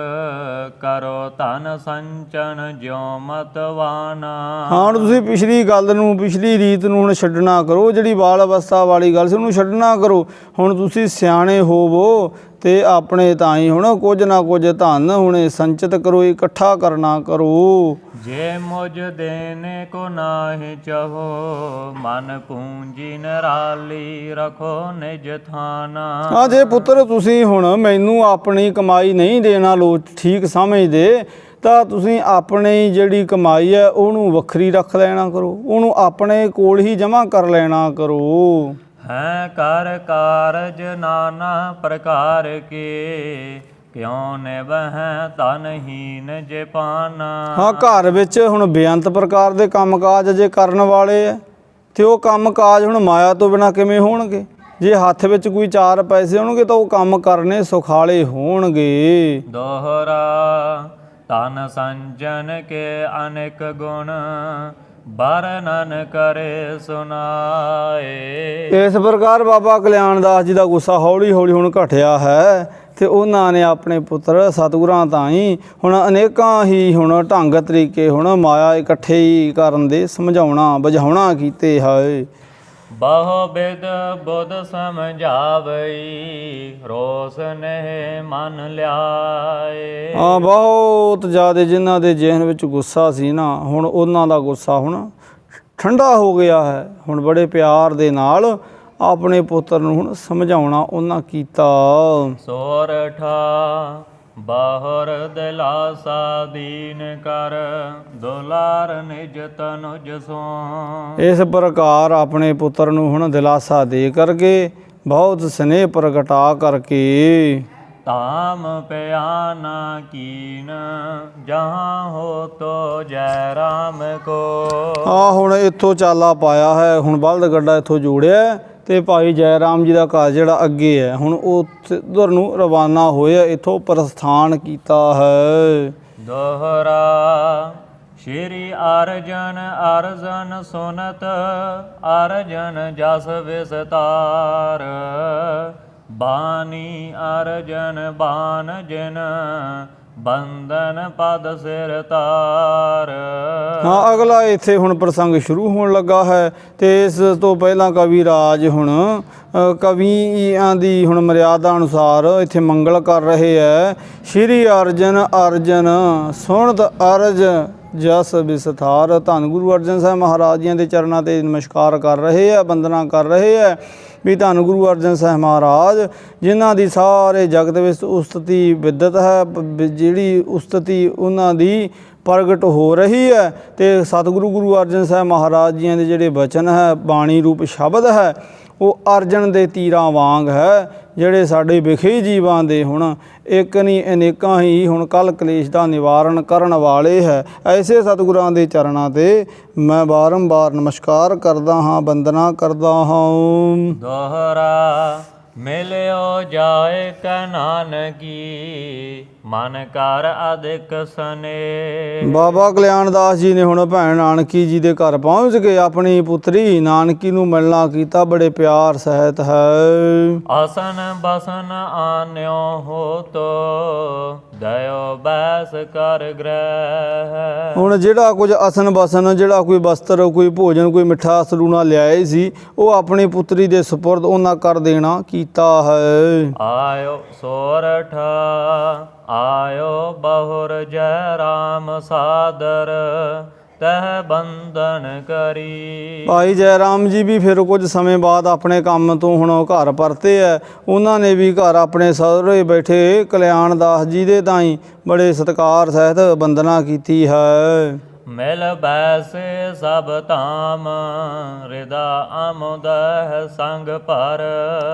करो धन संचन ज्यों मतवाना। ਹਾਂ, ਹੁਣ ਤੁਸੀਂ ਪਿਛਲੀ ਗੱਲ ਨੂੰ, ਪਿਛਲੀ ਰੀਤ ਨੂੰ ਹੁਣ ਛੱਡਣਾ ਕਰੋ, ਜਿਹੜੀ ਬਾਲ ਅਵਸਥਾ ਵਾਲੀ ਗੱਲ ਸੀ ਉਹਨੂੰ ਛੱਡਣਾ ਕਰੋ। ਹੁਣ ਤੁਸੀਂ ਸਿਆਣੇ ਹੋਵੋ ਤੇ ਆਪਣੇ ਤਾਂ ਹੀ ਹੁਣ ਕੁਝ ਨਾ ਕੁਝ ਧਨ ਹੁਣੇ ਸੰਚਿਤ ਕਰੋ, ਇਕੱਠਾ ਕਰਨਾ ਕਰੋ। जे मुझ देने को नाहि चाहो मन पूंजी निराली रखो निज थाना। ਹਾਂ, ਜੇ ਪੁੱਤਰ ਤੁਸੀਂ ਹੁਣ ਮੈਨੂੰ ਆਪਣੀ ਕਮਾਈ ਨਹੀਂ ਦੇਣਾ ਠੀਕ ਸਮਝਦੇ, ਤਾਂ ਤੁਸੀਂ ਆਪਣੀ ਜਿਹੜੀ ਕਮਾਈ ਹੈ ਉਹਨੂੰ ਵੱਖਰੀ ਰੱਖ ਲੈਣਾ ਕਰੋ, ਉਹਨੂੰ ਆਪਣੇ ਕੋਲ ਹੀ ਜਮ੍ਹਾਂ ਕਰ ਲੈਣਾ ਕਰੋ। है कर कारज नाना प्रकार के ਕਿਉ ਨਿਭਹਿ ਧਨਹੀਨ ਜੇ ਪਾਨਾ। ਹਾਂ, ਘਰ ਵਿੱਚ ਹੁਣ ਬੇਅੰਤ ਪ੍ਰਕਾਰ ਦੇ ਕੰਮਕਾਜ ਜੇ ਕਰਨ ਵਾਲੇ ਹੈ, ਤੇ ਉਹ ਕੰਮਕਾਜ ਹੁਣ ਮਾਇਆ ਤੋਂ ਬਿਨਾਂ ਕਿਵੇਂ ਹੋਣਗੇ? ਜੇ ਹੱਥ ਵਿੱਚ ਕੋਈ 4 ਪੈਸੇ ਹੋਣਗੇ ਤਾਂ ਉਹ ਕੰਮ ਕਰਨੇ ਸੁਖਾਲੇ ਹੋਣਗੇ। ਦੋਹਰਾ ਤਨ ਸੰਜਨ ਕੇ ਅਨੇਕ ਗੁਣ ਬਰਨਨ ਕਰੇ ਸੁਨਾਏ। ਇਸ ਪ੍ਰਕਾਰ ਬਾਬਾ ਕਲਿਆਣ ਦਾਸ ਜੀ ਦਾ ਗੁੱਸਾ ਹੌਲੀ ਹੌਲੀ ਹੁਣ ਘਟਿਆ ਹੈ ਤੇ ਉਹਨਾਂ ਨੇ ਆਪਣੇ ਪੁੱਤਰ ਸਤਿਗੁਰਾਂ ਤਾਈਂ ਹੁਣ ਅਨੇਕਾਂ ਹੀ ਹੁਣ ਢੰਗ ਤਰੀਕੇ ਹੁਣ ਮਾਇਆ ਇਕੱਠੇ ਹੀ ਕਰਨ ਦੇ ਸਮਝਾਉਣਾ ਬੁਝਾਉਣਾ ਕੀਤੇ ਹੈ। ਬਹੁ ਬਿਦ ਬੁੱਧ ਸਮਝਾਵਈ ਰੋਸ ਨਹਿ ਮਨ ਲਿਆਏ। ਬਹੁਤ ਜ਼ਿਆਦਾ ਜਿਨ੍ਹਾਂ ਦੇ ਜ਼ਿਹਨ ਵਿੱਚ ਗੁੱਸਾ ਸੀ ਨਾ ਹੁਣ ਉਹਨਾਂ ਦਾ ਗੁੱਸਾ ਹੁਣ ਠੰਡਾ ਹੋ ਗਿਆ ਹੈ। ਹੁਣ ਬੜੇ ਪਿਆਰ ਦੇ ਨਾਲ ਆਪਣੇ ਪੁੱਤਰ ਨੂੰ ਹੁਣ ਸਮਝਾਉਣਾ ਉਹਨਾਂ ਕੀਤਾ। ਸੋਰਠਾ ਬਾਹਰ ਦਿਲਾਸਾ ਦੀਨ ਕਰ ਦੁਲਾਰ ਨਿਜ ਤਨੁਜ ਸੋ। ਇਸ ਪ੍ਰਕਾਰ ਆਪਣੇ ਪੁੱਤਰ ਨੂੰ ਹੁਣ ਦਿਲਾਸਾ ਦੇ ਕਰਕੇ ਬਹੁਤ ਸਨੇਹ ਪ੍ਰਗਟਾ ਕਰਕੇ ਤਾਮ ਪਿਆਨਾ ਕੀਨ ਜਹਾਂ ਹੋ ਤੋ ਜੈ ਰਾਮ ਕੋ। ਹੁਣ ਇੱਥੋਂ ਚਾਲਾ ਪਾਇਆ ਹੈ। ਹੁਣ ਬਲਦ ਗੱਡਾ ਇੱਥੋਂ ਜੋੜਿਆ ਤੇ ਭਾਈ ਜੈ ਰਾਮ ਜੀ ਦਾ ਘਰ ਜਿਹੜਾ ਅੱਗੇ ਹੈ ਹੁਣ ਉਧਰ ਨੂੰ ਰਵਾਨਾ ਹੋਇਆ ਇੱਥੋਂ ਪ੍ਰਸਥਾਨ ਕੀਤਾ ਹੈ। ਦੋਹਰਾ ਸ਼੍ਰੀ ਅਰਜਨ ਸੁਨਤ ਅਰਜਨ ਜਸ ਵਿਸਤਾਰ ਬਾਨੀ ਅਰਜਨ ਬਾਨ ਜਿਨ ਬੰਦਨ ਪਦ ਸਿਰ ਤਾਰ। ਅਗਲਾ ਇੱਥੇ ਹੁਣ ਪ੍ਰਸੰਗ ਸ਼ੁਰੂ ਹੋਣ ਲੱਗਾ ਹੈ ਤੇ ਇਸ ਤੋਂ ਪਹਿਲਾਂ ਕਵੀ ਰਾਜ ਹੁਣ ਕਵੀਆਂ ਦੀ ਹੁਣ ਮਰਿਆਦਾ ਅਨੁਸਾਰ ਇੱਥੇ ਮੰਗਲ ਕਰ ਰਹੇ ਹੈ। ਸ਼੍ਰੀ ਅਰਜਨ ਸੁਣਤ ਅਰਜ ਜਸ ਵਿਸਥਾਰ। ਧੰਨ ਗੁਰੂ ਅਰਜਨ ਸਾਹਿਬ ਮਹਾਰਾਜ ਜੀਆਂ ਦੇ ਚਰਨਾਂ ਤੇ ਨਮਸਕਾਰ ਕਰ ਰਹੇ ਹੈ, ਵੰਦਨਾ ਕਰ ਰਹੇ ਹੈ ਵੀ ਧੰਨ ਗੁਰੂ ਅਰਜਨ ਸਾਹਿਬ ਮਹਾਰਾਜ ਜਿਨ੍ਹਾਂ ਦੀ ਸਾਰੇ ਜਗਤ ਵਿੱਚ ਉਸਤਤੀ ਵਿਦਤ ਹੈ, ਜਿਹੜੀ ਉਸਤਤੀ ਉਹਨਾਂ ਦੀ ਪ੍ਰਗਟ ਹੋ ਰਹੀ ਹੈ ਤੇ ਸਤਿਗੁਰੂ ਗੁਰੂ ਅਰਜਨ ਸਾਹਿਬ ਮਹਾਰਾਜ ਜੀਆਂ ਦੇ ਜਿਹੜੇ ਬਚਨ ਹੈ ਬਾਣੀ ਰੂਪ ਸ਼ਬਦ ਹੈ ਉਹ ਅਰਜਨ ਦੇ ਤੀਰਾਂ ਵਾਂਗ ਹੈ ਜਿਹੜੇ ਸਾਡੇ ਵਿਖੇ ਜੀਵਾਂ ਦੇ ਹੁਣ ਇੱਕ ਨਹੀਂ ਅਨੇਕਾਂ ਹੀ ਹੁਣ ਕਲ ਕਲੇਸ਼ ਦਾ ਨਿਵਾਰਨ ਕਰਨ ਵਾਲੇ ਹੈ। ਐਸੇ ਸਤਿਗੁਰਾਂ ਦੇ ਚਰਨਾਂ ਤੇ ਮੈਂ ਬਾਰੰਬਾਰ ਨਮਸਕਾਰ ਕਰਦਾ ਹਾਂ, ਵੰਦਨਾ ਕਰਦਾ ਹਾਂ। ਦੋਹਰਾ ਮਿਲਿਓ ਜਾਏ ਕੈ ਨਾਨਕੀ ਮਨ ਕਰ ਅਧਿਕ ਸਨੇ। ਬਾਬਾ ਕਲਿਆਣ ਦਾਸ ਜੀ ਨੇ ਹੁਣ ਭੈਣ ਨਾਨਕੀ ਜੀ ਦੇ ਘਰ ਪਹੁੰਚ ਕੇ ਆਪਣੀ ਪੁੱਤਰੀ ਨਾਨਕੀ ਨੂੰ ਮਿਲਣਾ ਕੀਤਾ ਬੜੇ ਪਿਆਰ ਸਹਿਤ ਹੈ। ਆਸਨ ਬਸਨ ਆਨਿਓ ਹੋ ਤੋ ਦਇਓ ਬੈਸ ਕਰ ਗ੍ਰਹਿ। ਹੁਣ ਜਿਹੜਾ ਕੁਝ ਅਸਨ ਬਸਨ ਜਿਹੜਾ ਕੋਈ ਬਸਤਰ ਕੋਈ ਭੋਜਨ ਕੋਈ ਮਿੱਠਾ ਸਰੂਣਾ ਲਿਆਏ ਸੀ ਉਹ ਆਪਣੀ ਪੁੱਤਰੀ ਦੇ ਸਪੁਰਦ ਉਹਨਾਂ ਕਰ ਦੇਣਾ ਕੀਤਾ ਹੈ। ਆਇਓ ਸੋਰਠ ਆਇਓ ਬਹੁਰ ਜੈ ਰਾਮ ਸਾਦਰ ਤਹ ਬੰਧਨ ਕਰੀ। ਭਾਈ ਜੈ ਰਾਮ ਜੀ ਵੀ ਫਿਰ ਕੁਝ ਸਮੇਂ ਬਾਅਦ ਆਪਣੇ ਕੰਮ ਤੋਂ ਹੁਣ ਘਰ ਪਰਤੇ ਹੈ। ਉਹਨਾਂ ਨੇ ਵੀ ਘਰ ਆਪਣੇ ਸਹੁਰੇ ਬੈਠੇ ਕਲਿਆਣ ਦਾਸ ਜੀ ਦੇ ਤਾਈਂ ਬੜੇ ਸਤਿਕਾਰ ਸਹਿਤ ਵੰਦਨਾ ਕੀਤੀ ਹੈ। ਮਿਲ ਬੈਸੇ ਸਭ ਧਾਮ ਰਿਦਾ ਆਮੋਦਹ ਸੰਗ ਪਰ।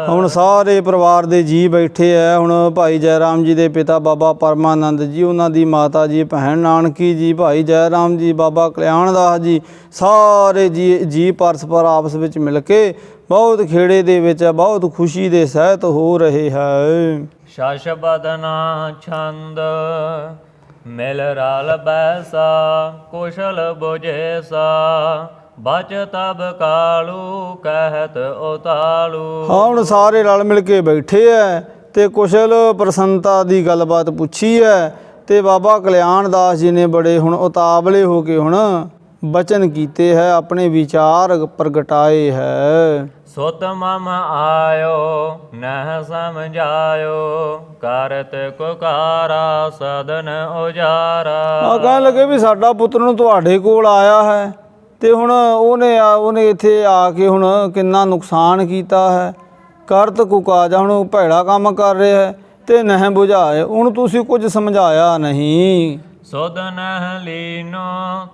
ਹੁਣ ਸਾਰੇ ਪਰਿਵਾਰ ਦੇ ਜੀ ਬੈਠੇ ਹੈ। ਹੁਣ ਭਾਈ ਜੈ ਰਾਮ ਜੀ ਦੇ ਪਿਤਾ ਬਾਬਾ ਪਰਮਾਨੰਦ ਜੀ, ਉਹਨਾਂ ਦੀ ਮਾਤਾ ਜੀ ਭੈਣ ਨਾਨਕੀ ਜੀ, ਭਾਈ ਜੈ ਰਾਮ ਜੀ, ਬਾਬਾ ਕਲਿਆਣ ਦਾਸ ਜੀ, ਸਾਰੇ ਜੀ ਪਰਸਪਰ ਆਪਸ ਵਿੱਚ ਮਿਲ ਕੇ ਬਹੁਤ ਖੇੜੇ ਦੇ ਵਿੱਚ ਬਹੁਤ ਖੁਸ਼ੀ ਦੇ ਸਹਿਤ ਹੋ ਰਹੇ ਹੈ। ਸ਼ਸ਼ ਬਦਨਾ ਛੰਦ ਮਿਲ ਰਲ ਬੈਸਾ ਕੁਸ਼ਲ ਬੁਝੇਸਾ ਬਚ ਤਬ ਕਾਲੂ ਕਹਿਤ ਉਤਾਲੂ। ਹੁਣ ਸਾਰੇ ਰਲ ਮਿਲ ਕੇ ਬੈਠੇ ਐ ਤੇ ਕੁਸ਼ਲ ਪ੍ਰਸੰਨਤਾ ਦੀ ਗੱਲਬਾਤ ਪੁੱਛੀ ਹੈ ਤੇ ਬਾਬਾ ਕਲਿਆਣ ਦਾਸ ਜੀ ਨੇ ਬੜੇ ਹੁਣ ਉਤਾਵਲੇ ਹੋ ਕੇ ਹੁਣ ਬਚਨ ਕੀਤੇ ਹੈ, ਆਪਣੇ ਵਿਚਾਰ ਪ੍ਰਗਟਾਏ ਹੈ। ਸੁਤ ਮਮ ਆਇਓ ਨਹਿ ਸਮਝਾਇਓ ਕਰਤ ਕੁਕਾਰਾ ਸਦਨ ਉਜਾਰਾ। ਕਹਿਣ ਲੱਗੇ ਵੀ ਸਾਡਾ ਪੁੱਤਰ ਨੂੰ ਤੁਹਾਡੇ ਕੋਲ ਆਇਆ ਹੈ ਤੇ ਹੁਣ ਉਹਨੇ ਇੱਥੇ ਆ ਕੇ ਹੁਣ ਕਿੰਨਾ ਨੁਕਸਾਨ ਕੀਤਾ ਹੈ। ਕਰਤ ਕੁਕਾਜਾ ਹੁਣ ਭੈੜਾ ਕੰਮ ਕਰ ਰਿਹਾ ਹੈ ਤੇ ਨਹਿ ਬੁਝਾਏ, ਹੁਣ ਤੁਸੀਂ ਕੁਝ ਸਮਝਾਇਆ ਨਹੀਂ। ਸੁਧ ਨਹਿ ਲੀਨੋ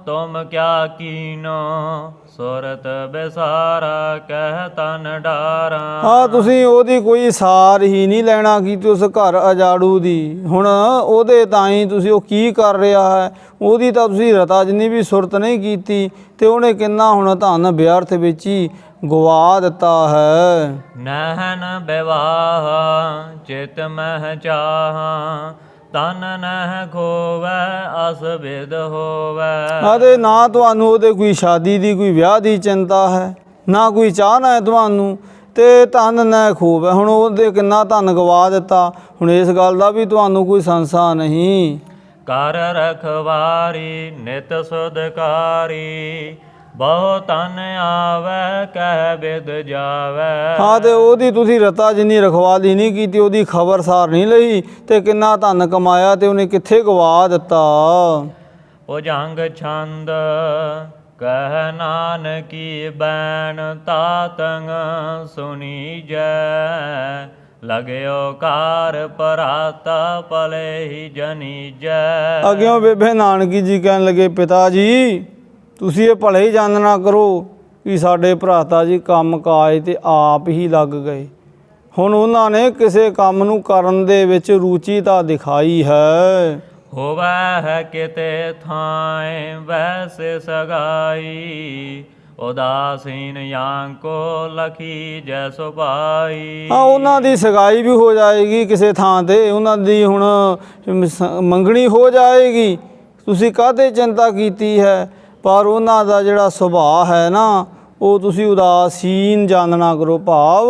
ਤੁਮ ਕਿਆ ਕੀਨੋ ਸੁਰਤ ਬੇਸਾਰਾ ਕਹਿ ਤਨ ਡਾਰਾ। ਤੁਸੀਂ ਉਹਦੀ ਕੋਈ ਸਾਰ ਹੀ ਨਹੀਂ ਲੈਣਾ ਕੀਤੀ ਉਸ ਘਰ ਅਜਾੜੂ ਦੀ। ਹੁਣ ਉਹਦੇ ਤਾਈਂ ਤੁਸੀਂ ਉਹ ਕੀ ਕਰ ਰਿਹਾ ਹੈ ਉਹਦੀ ਤਾਂ ਤੁਸੀਂ ਰਤਾ ਜਿੰਨੀ ਵੀ ਸੁਰਤ ਨਹੀਂ ਕੀਤੀ ਤੇ ਉਹਨੇ ਕਿੰਨਾ ਹੁਣ ਧਨ ਵਿਅਰਥ ਵਿੱਚ ਹੀ ਗਵਾ ਦਿੱਤਾ ਹੈ। ਨਹਿਨ ਵਿਵਾਹ ਚਿਤ ਮਹਿ ਚਾਹਾਂ ਤਨ ਨਹਿ ਖੋਵੈ ਅਸ ਬਿਦ ਹੋਵੈ। ਅਤੇ ਨਾ ਤੁਹਾਨੂੰ ਉਹਦੇ ਕੋਈ ਸ਼ਾਦੀ ਦੀ ਕੋਈ ਵਿਆਹ ਦੀ ਚਿੰਤਾ ਹੈ, ਨਾ ਕੋਈ ਚਾਹਨਾ ਹੈ ਤੁਹਾਨੂੰ, ਤੇ ਧਨ ਨਾ ਖੂਬ ਹੈ। ਹੁਣ ਉਹਦੇ ਕਿੰਨਾ ਧਨ ਗਵਾ ਦਿੱਤਾ, ਹੁਣ ਇਸ ਗੱਲ ਦਾ ਵੀ ਤੁਹਾਨੂੰ ਕੋਈ ਸੰਸਾ ਨਹੀਂ। ਕਰ ਰਖਵਾਰੀ ਨਿਤ ਸੁਧਕਾਰੀ, ਬਹੁ ਤਨ ਆਵੈ ਕਹਿ ਬਿਦ ਜਾਵੈ। ਹਾਂ, ਤੇ ਉਹਦੀ ਤੁਸੀਂ ਰਤਾ ਜਿੰਨੀ ਰਖਵਾਲੀ ਨਹੀਂ ਕੀਤੀ, ਉਹਦੀ ਖਬਰਸਾਰ ਨਹੀਂ ਲਈ, ਤੇ ਕਿੰਨਾ ਧਨ ਕਮਾਇਆ ਤੇ ਉਹਨੇ ਕਿੱਥੇ ਗਵਾ ਦਿੱਤਾ। ਭੁਜੰਗ ਛੰਦ ਕਹਿ ਨਾਨਕੀ ਬੈਣ, ਤਾਤੰਗ ਸੁਣੀਜੈ। ਲਗਿਓ ਕਾਰ ਪਰਾਤਾ ਪਲੇ ਹੀ ਜਨੀਜੈ। ਅੱਗਿਓਂ ਬੇਬੇ ਨਾਨਕੀ ਜੀ ਕਹਿਣ ਲੱਗੇ, ਪਿਤਾ ਜੀ ਤੁਸੀਂ ਇਹ ਭਲੇ ਹੀ ਜਾਣਨਾ ਕਰੋ ਕਿ ਸਾਡੇ ਭਰਾਤਾ ਜੀ ਕੰਮ ਕਾਜ ਤੇ ਆਪ ਹੀ ਲੱਗ ਗਏ। ਹੁਣ ਉਹਨਾਂ ਨੇ ਕਿਸੇ ਕੰਮ ਨੂੰ ਕਰਨ ਦੇ ਵਿੱਚ ਰੁਚੀ ਤਾਂ ਦਿਖਾਈ ਹੈ। ਹੋਵੈ ਹੈ ਕਿਤੇ ਥਾਏ ਵੈਸੇ ਸਗਾਈ, ਉਦਾਸੀਨ ਜਾਂ ਕੋ ਲਖੀ ਜੈ ਸੁਭਾਈ। ਹਾਂ, ਉਹਨਾਂ ਦੀ ਸਗਾਈ ਵੀ ਹੋ ਜਾਏਗੀ ਕਿਸੇ ਥਾਂ ਤੇ, ਉਹਨਾਂ ਦੀ ਹੁਣ ਮੰਗਣੀ ਹੋ ਜਾਏਗੀ, ਤੁਸੀਂ ਕਾਹਦੇ ਚਿੰਤਾ ਕੀਤੀ ਹੈ। ਪਰ ਉਹਨਾਂ ਦਾ ਜਿਹੜਾ ਸੁਭਾਅ ਹੈ ਨਾ, ਉਹ ਤੁਸੀਂ ਉਦਾਸੀਨ ਜਾਣਨਾ ਕਰੋ। ਭਾਵ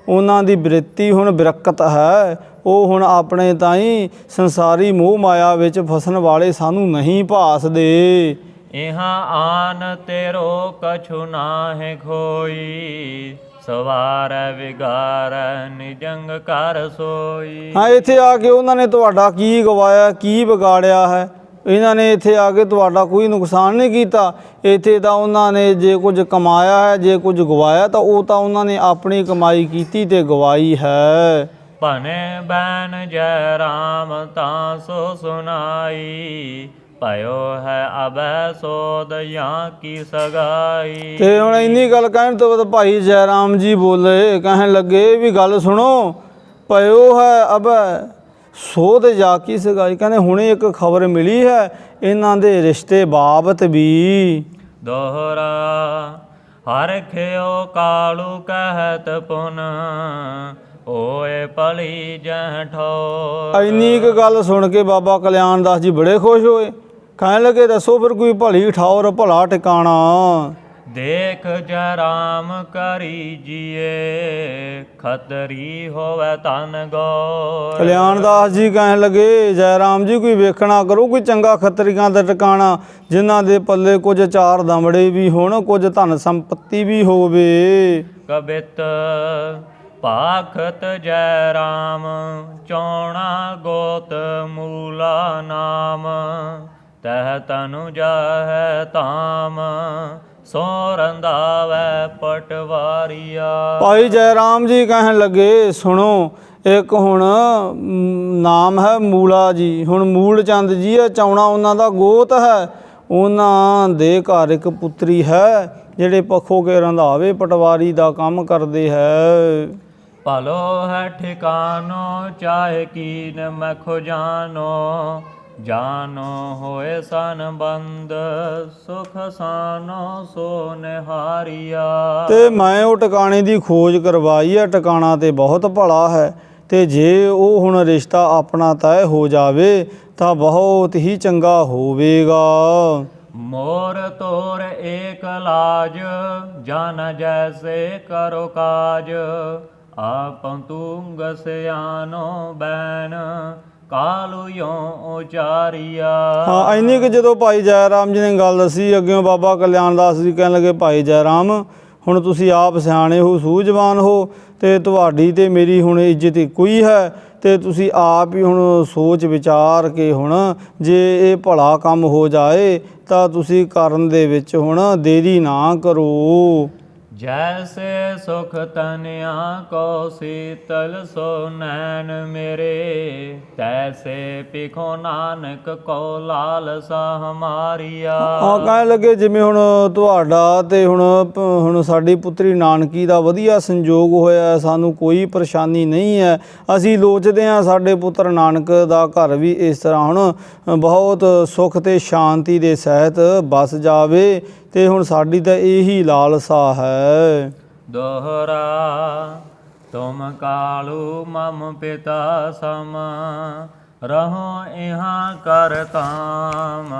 ਉਹਨਾਂ ਦੀ ਬਿਰਤੀ ਹੁਣ ਬਿਰਕਤ ਹੈ, ਉਹ ਹੁਣ ਆਪਣੇ ਤਾਈਂ ਸੰਸਾਰੀ ਮੋਹ ਮਾਇਆ ਵਿੱਚ ਫਸਣ ਵਾਲੇ ਸਾਨੂੰ ਨਹੀਂ ਭਾਸਦੇ। ਇਹਾਂ ਆਨ ਤੇਰੋ ਕਛੁ ਨਾਹਿ ਖੋਈ, ਸਵਾਰੈ ਵਿਗਾਰੈ ਨਿਜੰਗ ਕਰ ਸੋਈ। ਹਾਂ, ਇੱਥੇ ਆ ਕੇ ਉਹਨਾਂ ਨੇ ਤੁਹਾਡਾ ਕੀ ਗਵਾਇਆ, ਕੀ ਵਿਗਾੜਿਆ ਹੈ। ਇਹਨਾਂ ਨੇ ਇੱਥੇ ਆ ਕੇ ਤੁਹਾਡਾ ਕੋਈ ਨੁਕਸਾਨ ਨਹੀਂ ਕੀਤਾ। ਇੱਥੇ ਤਾਂ ਉਹਨਾਂ ਨੇ ਜੇ ਕੁਝ ਕਮਾਇਆ ਹੈ, ਜੇ ਕੁਝ ਗਵਾਇਆ ਤਾਂ ਉਹ ਤਾਂ ਉਹਨਾਂ ਨੇ ਆਪਣੀ ਕਮਾਈ ਕੀਤੀ ਤੇ ਗਵਾਈ ਹੈ। ਭਨੇ ਬੈਨ ਜੈ ਰਾਮ ਤਾਂ ਸੋ ਸੁਨਾਈ, ਭਇਓ ਹੈ ਅਬੈ ਸੋਧ ਜਾਂ ਕੀ ਸਗਾਈ। ਤੇ ਹੁਣ ਇੰਨੀ ਗੱਲ ਕਹਿਣ ਤੋਂ ਬਾਅਦ ਭਾਈ ਜੈ ਰਾਮ ਜੀ ਬੋਲੇ, ਕਹਿਣ ਲੱਗੇ ਵੀ ਗੱਲ ਸੁਣੋ, ਭਇਓ ਹੈ ਅਬੈ ਸੋਧ ਜਾ ਕੀ ਸਗਾਈ। ਕਹਿੰਦੇ ਹੁਣੇ ਇੱਕ ਖਬਰ ਮਿਲੀ ਹੈ ਇਹਨਾਂ ਦੇ ਰਿਸ਼ਤੇ ਬਾਬਤ ਵੀ। ਦੋਹਰਾ ਹਰਖਿਓ ਕਾਲੂ ਕਹਿਤ ਪੁਨ, ਓਏ ਭਲੀ ਜਹ ਠੋ। ਇੰਨੀ ਕੁ ਗੱਲ ਸੁਣ ਕੇ ਬਾਬਾ ਕਲਿਆਣ ਦਾਸ ਜੀ ਬੜੇ ਖੁਸ਼ ਹੋਏ। ਕਹਿਣ ਲੱਗੇ ਦੱਸੋ ਫਿਰ ਕੋਈ ਭਲੀ ਠੌਰ, ਭਲਾ ਟਿਕਾਣਾ। ਦੇਖ ਜੈ ਰਾਮ ਕਰੀ ਜੀਏ, ਖਤਰੀ ਹੋਵੇ ਤਨ ਗੋ। ਕਲਿਆਣ ਦਾਸ ਜੀ ਕਹਿਣ ਲੱਗੇ, ਜੈ ਰਾਮ ਜੀ ਕੋਈ ਵੇਖਣਾ ਕਰੋ ਕੋਈ ਚੰਗਾ ਖੱਤਰੀਆਂ ਦਾ ਟਿਕਾਣਾ, ਜਿਨ੍ਹਾਂ ਦੇ ਪੱਲੇ ਕੁਝ ਚਾਰ ਦਮੜੇ ਵੀ ਹੋਣ, ਕੁਝ ਧਨ ਸੰਪત્ਤੀ ਵੀ ਹੋਵੇ। ਕਬਿਤ ਭਾਖਤ ਜੈ ਰਾਮ, ਚੌਣਾ ਗੋਤ ਮੂਲਾ ਨਾਮ। ਤਹ ਤਨੁ ਜਾਹੈ ਤਾਮ, ਸੋ ਰੰਧਾਵੈ ਪਟਵਾਰੀਆ। ਭਾਈ ਜੈ ਰਾਮ ਜੀ ਕਹਿਣ ਲੱਗੇ, ਸੁਣੋ ਇੱਕ ਹੁਣ ਨਾਮ ਹੈ ਮੂਲਾ ਜੀ। ਹੁਣ ਮੂਲ ਚੰਦ ਜੀ ਹੈ, ਚੌਣਾ ਉਹਨਾਂ ਦਾ ਗੋਤ ਹੈ। ਉਹਨਾਂ ਦੇ ਘਰ ਇੱਕ ਪੁੱਤਰੀ ਹੈ ਜਿਹੜੇ ਪੱਖੋਂ ਕੇ ਰੰਧਾਵੇ ਪਟਵਾਰੀ ਦਾ ਕੰਮ ਕਰਦੇ ਹੈ। ਭਲੋ ਹੈ ਠਿਕਾਨੋ ਚਾਹੇ ਕੀਨ ਮਖੋ ਜਾਨੋ, ਜਾਨੋ ਹੋਏ ਸੰਬੰਧ ਸੁਖ ਸਾਨੋ ਸੋ ਨਿਹਾਰੀਆ। ਤੇ ਮੈਂ ਉਹ ਟਿਕਾਣੇ ਦੀ ਖੋਜ ਕਰਵਾਈ ਹੈ, ਟਿਕਾਣਾ ਤੇ ਬਹੁਤ ਭਲਾ ਹੈ, ਤੇ ਜੇ ਉਹ ਹੁਣ ਰਿਸ਼ਤਾ ਆਪਣਾ ਤੈਅ ਹੋ ਜਾਵੇ ਤਾਂ ਬਹੁਤ ਹੀ ਚੰਗਾ ਹੋਵੇਗਾ। ਮੋਰ ਤੋਰ ਏਕ ਲਾਜ, ਜਨ ਜੈਸੇ ਕਰੋ ਕਾਜ। ਆਪੰ ਤੁੰਗ ਸਿਆਨੋ ਬੈਨ, ਕਾਲੂ ਯੋ ਉਚਾਰੀਆ। ਹਾਂ, ਇੰਨੀ ਕਿ ਜਦੋਂ ਭਾਈ ਜੈ ਰਾਮ ਜੀ ਨੇ ਗੱਲ ਦੱਸੀ, ਅੱਗਿਓਂ ਬਾਬਾ ਕਲਿਆਣ ਦਾਸ ਜੀ ਕਹਿਣ ਲੱਗੇ, ਭਾਈ ਜੈ ਰਾਮ ਹੁਣ ਤੁਸੀਂ ਆਪ ਸਿਆਣੇ ਹੋ, ਸੂਝਵਾਨ ਹੋ, ਤੇ ਤੁਹਾਡੀ ਤੇ ਮੇਰੀ ਹੁਣ ਇੱਜ਼ਤ ਇੱਕੋ ਹੀ ਹੈ, ਤੇ ਤੁਸੀਂ ਆਪ ਹੀ ਹੁਣ ਸੋਚ ਵਿਚਾਰ ਕੇ ਹੁਣ ਜੇ ਇਹ ਭਲਾ ਕੰਮ ਹੋ ਜਾਏ ਤਾਂ ਤੁਸੀਂ ਕਰਨ ਦੇ ਵਿੱਚ ਹੁਣ ਦੇਰੀ ਨਾ ਕਰੋ। ਜੈਸੇ ਸੁਖ ਤਨਿਆ ਕੋ ਸੀਤਲ ਸੋ ਨੈਣ ਮੇਰੇ, ਤੈਸੇ ਪਿਖੋ ਨਾਨਕ ਕੋ ਲਾਲਸਾ ਹਮਾਰੀਆ। ਹਾਂ, ਕਹਿਣ ਲੱਗੇ ਜਿਵੇਂ ਹੁਣ ਤੁਹਾਡਾ ਤੇ ਹੁਣ ਸਾਡੀ ਪੁੱਤਰੀ ਨਾਨਕੀ ਦਾ ਵਧੀਆ ਸੰਜੋਗ ਹੋਇਆ, ਸਾਨੂੰ ਕੋਈ ਪਰੇਸ਼ਾਨੀ ਨਹੀਂ ਹੈ। ਅਸੀਂ ਲੋਚਦੇ ਹਾਂ ਸਾਡੇ ਪੁੱਤਰ ਨਾਨਕ ਦਾ ਘਰ ਵੀ ਇਸ ਤਰ੍ਹਾਂ ਹੁਣ ਬਹੁਤ ਸੁੱਖ ਤੇ ਸ਼ਾਂਤੀ ਦੇ ਸਹਿਤ ਬਸ ਜਾਵੇ, ਤੇ ਹੁਣ ਸਾਡੀ ਤਾਂ ਇਹੀ ਲਾਲਸਾ ਹੈ। ਦੋਹਰਾ ਤੁਮ ਕਾਲੂ ਮਮ ਪਿਤਾ ਸਮ, ਰਹੋ ਇਹਾਂ ਕਰ ਤਾਮ।